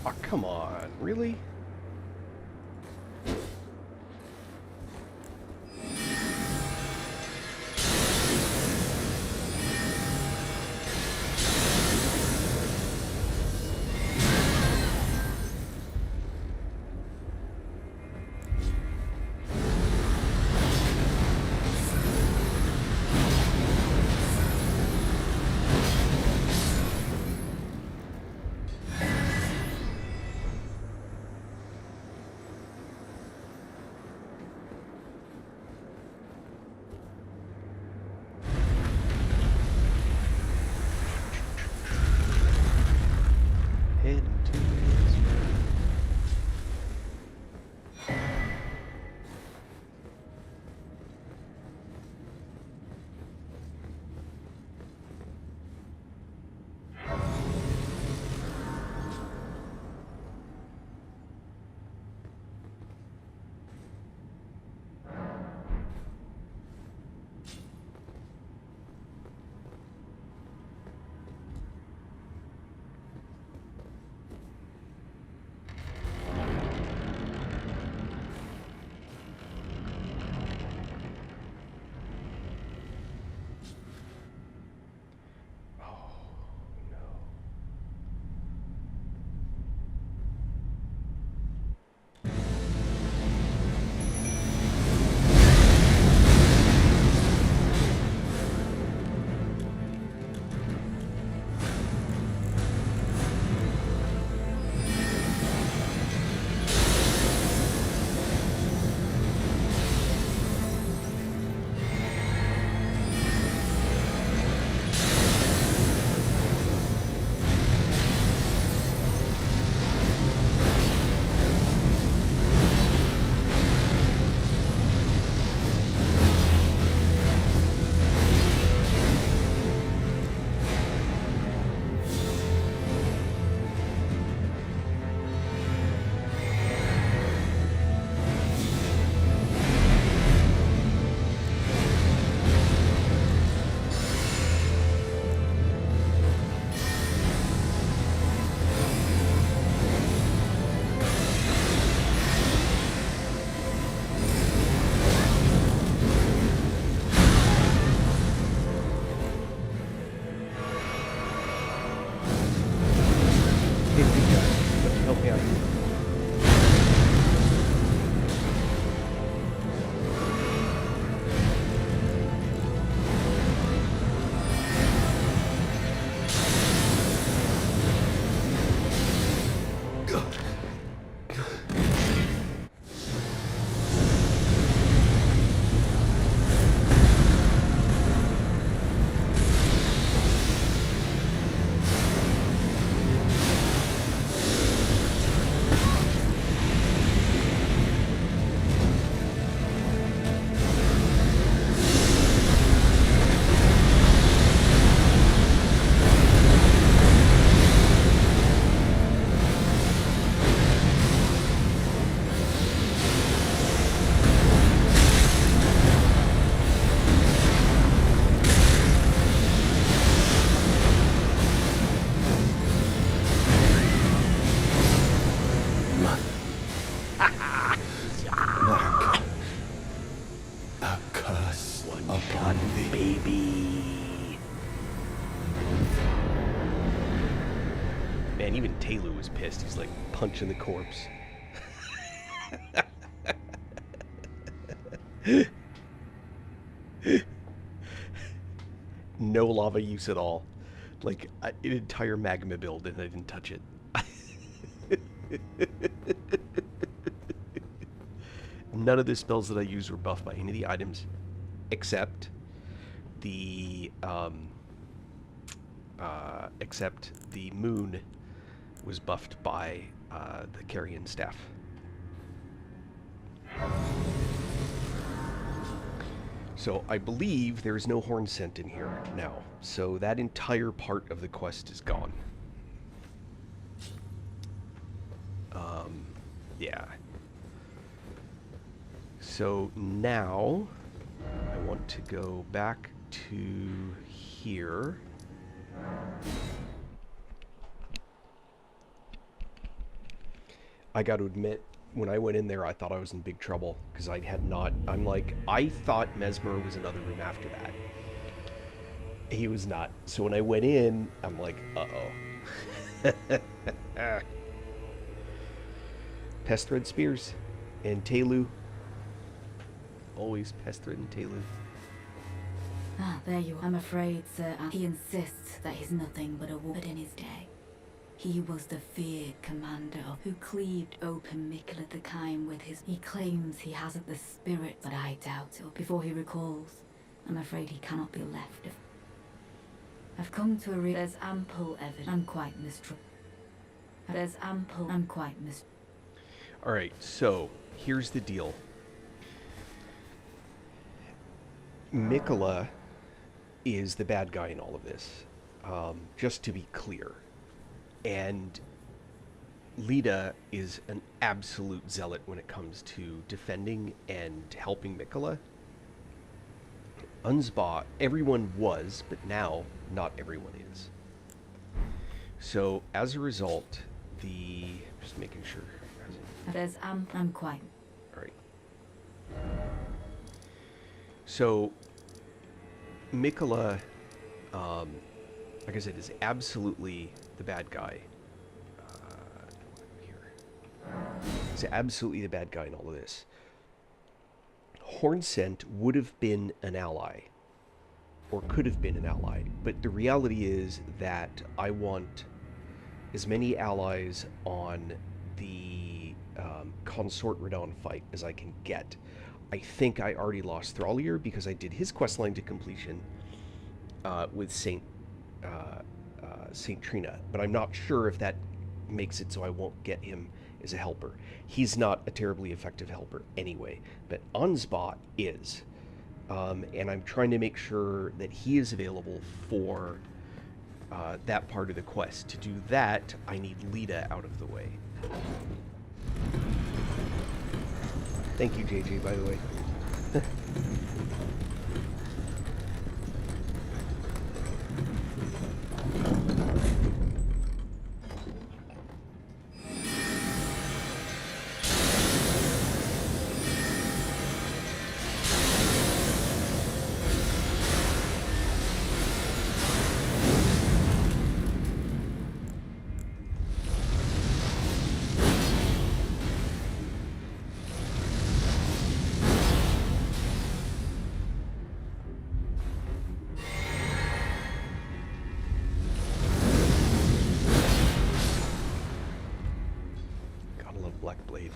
Oh, come on, really? A curse upon God, thee. baby. Man, even Taylor was pissed. He's like punching the corpse. No lava use at all. Like an entire magma build, and I didn't touch it. None of the spells that I used were buffed by any of the items, except the moon was buffed by the carrion staff. So I believe there is no horn scent in here now. So that entire part of the quest is gone. Yeah. So now I want to go back to here. I got to admit, when I went in there, I thought I was in big trouble because I had not. I'm like, I thought Mesmer was another room after that. He was not. So when I went in, I'm like, uh-oh. Pest Thread Spears and Telu. Always Pest Thread and Telu. Ah, there you are. I'm afraid, sir. He insists that he's nothing but a ward in his day. He was the feared commander who cleaved open Mikkel the Kime with his... He claims he hasn't the spirit, but I doubt it. Before he recalls, I'm afraid he cannot be left. I've come to a there's ample evidence. I'm quite mistrustful. There's ample... I'm quite mistrustful. Alright, so here's the deal. Mikkel is the bad guy in all of this, just to be clear. And Lita is an absolute zealot when it comes to defending and helping Mikkel. Unspa, everyone was, but now not everyone is. So as a result, just making sure. There's I'm quite... Alright. So, Mikkel, like I said, is absolutely the bad guy. He's absolutely the bad guy in all of this. Hornscent would have been an ally, or could have been an ally, but the reality is that I want as many allies on the Consort Radon fight as I can get. I think I already lost Thrallier because I did his questline to completion with Saint Trina, but I'm not sure if that makes it so I won't get him as a helper. He's not a terribly effective helper anyway, but Ansbot is, and I'm trying to make sure that he is available for that part of the quest. To do that, I need Lita out of the way. Thank you, JJ, by the way. Black Blade.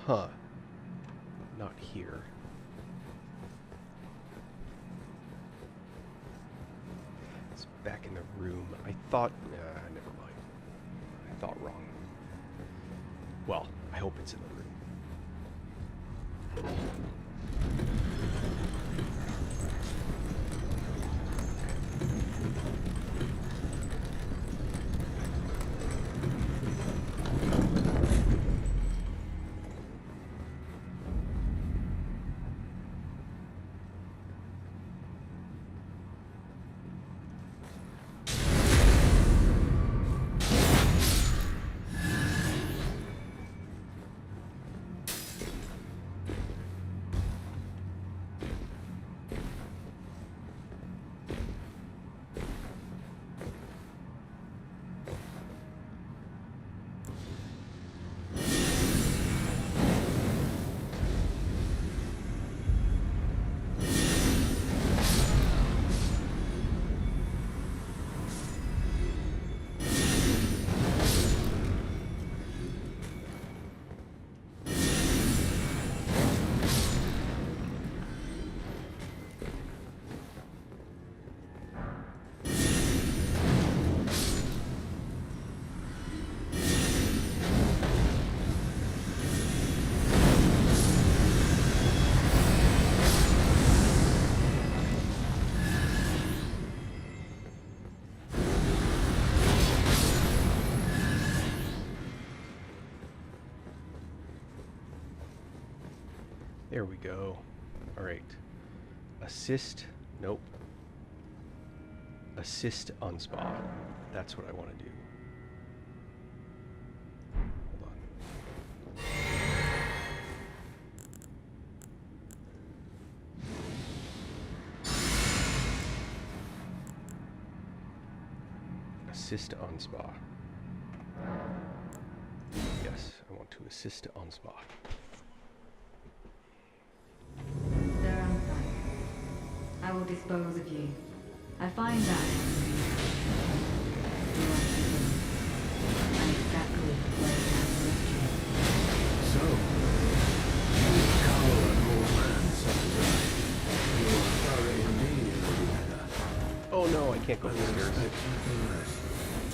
Huh. Not here. It's back in the room. I thought... never mind. I thought wrong. Well, I hope it's in the room. There we go. Alright. Assist. Nope. Assist unspot. That's what I want to do. Hold on. Assist unspot. Yes, I want to assist unspot. Sir Anthony, I will dispose of you. I find that you are thinking. I'm exactly where you have left you. So, you cower an old man such as I. You are thorough indeed, Leader. Oh no, I can't go But upstairs.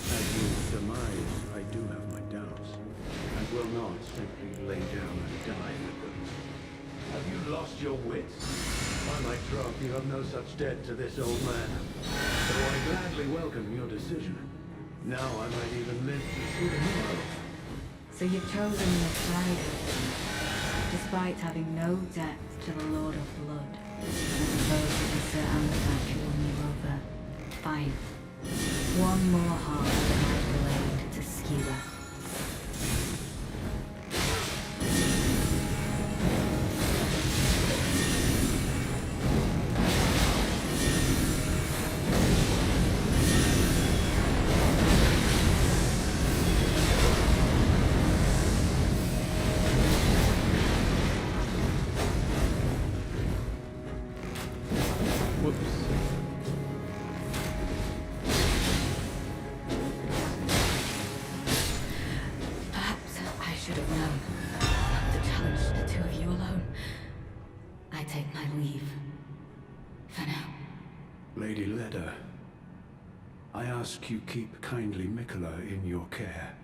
as you surmise, I do have my doubts, and will not simply lay down and die with them. Have you lost your wits? By my troth, you have no such debt to this old man. Though I gladly welcome your decision. Now I might even live to see the morrow. So you've chosen the side, despite having no debt to the Lord of Blood. I suppose it is Sir Anthony who won you over. Fine. One more heart than my blade to skewer. Whoops. Perhaps I should have known not to challenge the two of you alone. I take my leave. For now. Lady Leda, I ask you keep kindly Mikola in your care.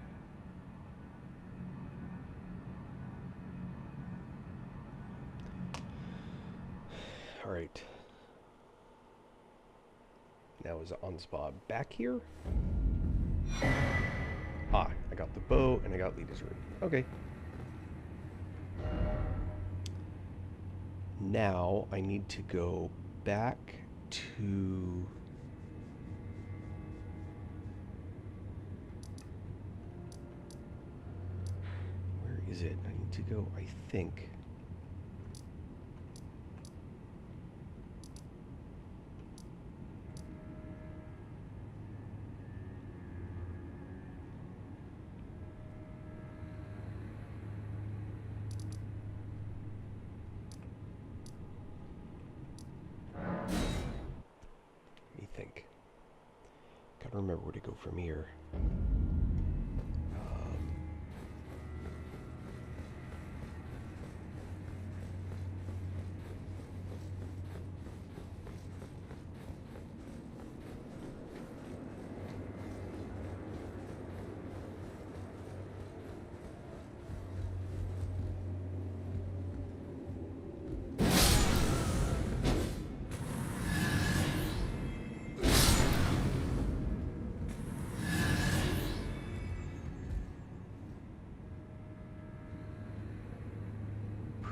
Alright. Now is Onspot back here? Ah, I got the bow and I got Lita's room. Okay. Now I need to go back to... Where is it? I need to go, I think... think. Gotta remember where to go from here.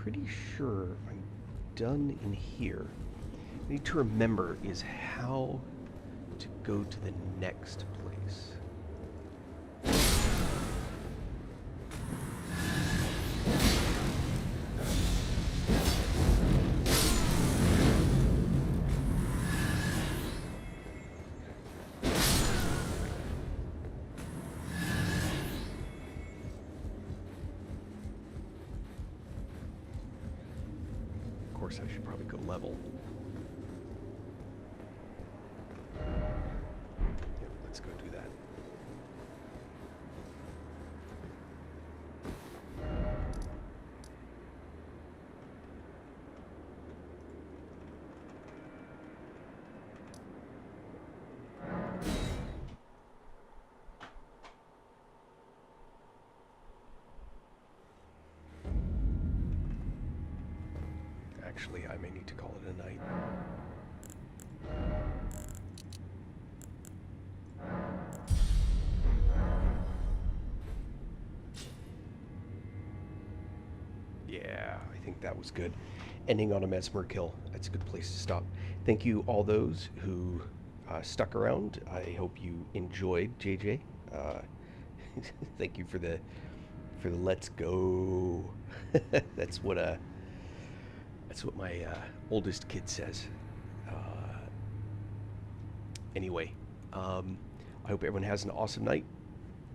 Pretty sure I'm done in here. What I need to remember is how to go to the next place. Of course, I should probably go level. Yep, let's go do that. Actually, I may need to call it a night. Yeah, I think that was good. Ending on a mesmer kill. That's a good place to stop. Thank you all those who stuck around. I hope you enjoyed, JJ. Thank you for the let's go. That's what my oldest kid says. Anyway, I hope everyone has an awesome night,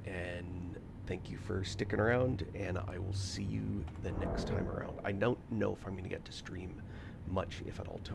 and thank you for sticking around, and I will see you the next time around. I don't know if I'm going to get to stream much, if at all, tomorrow.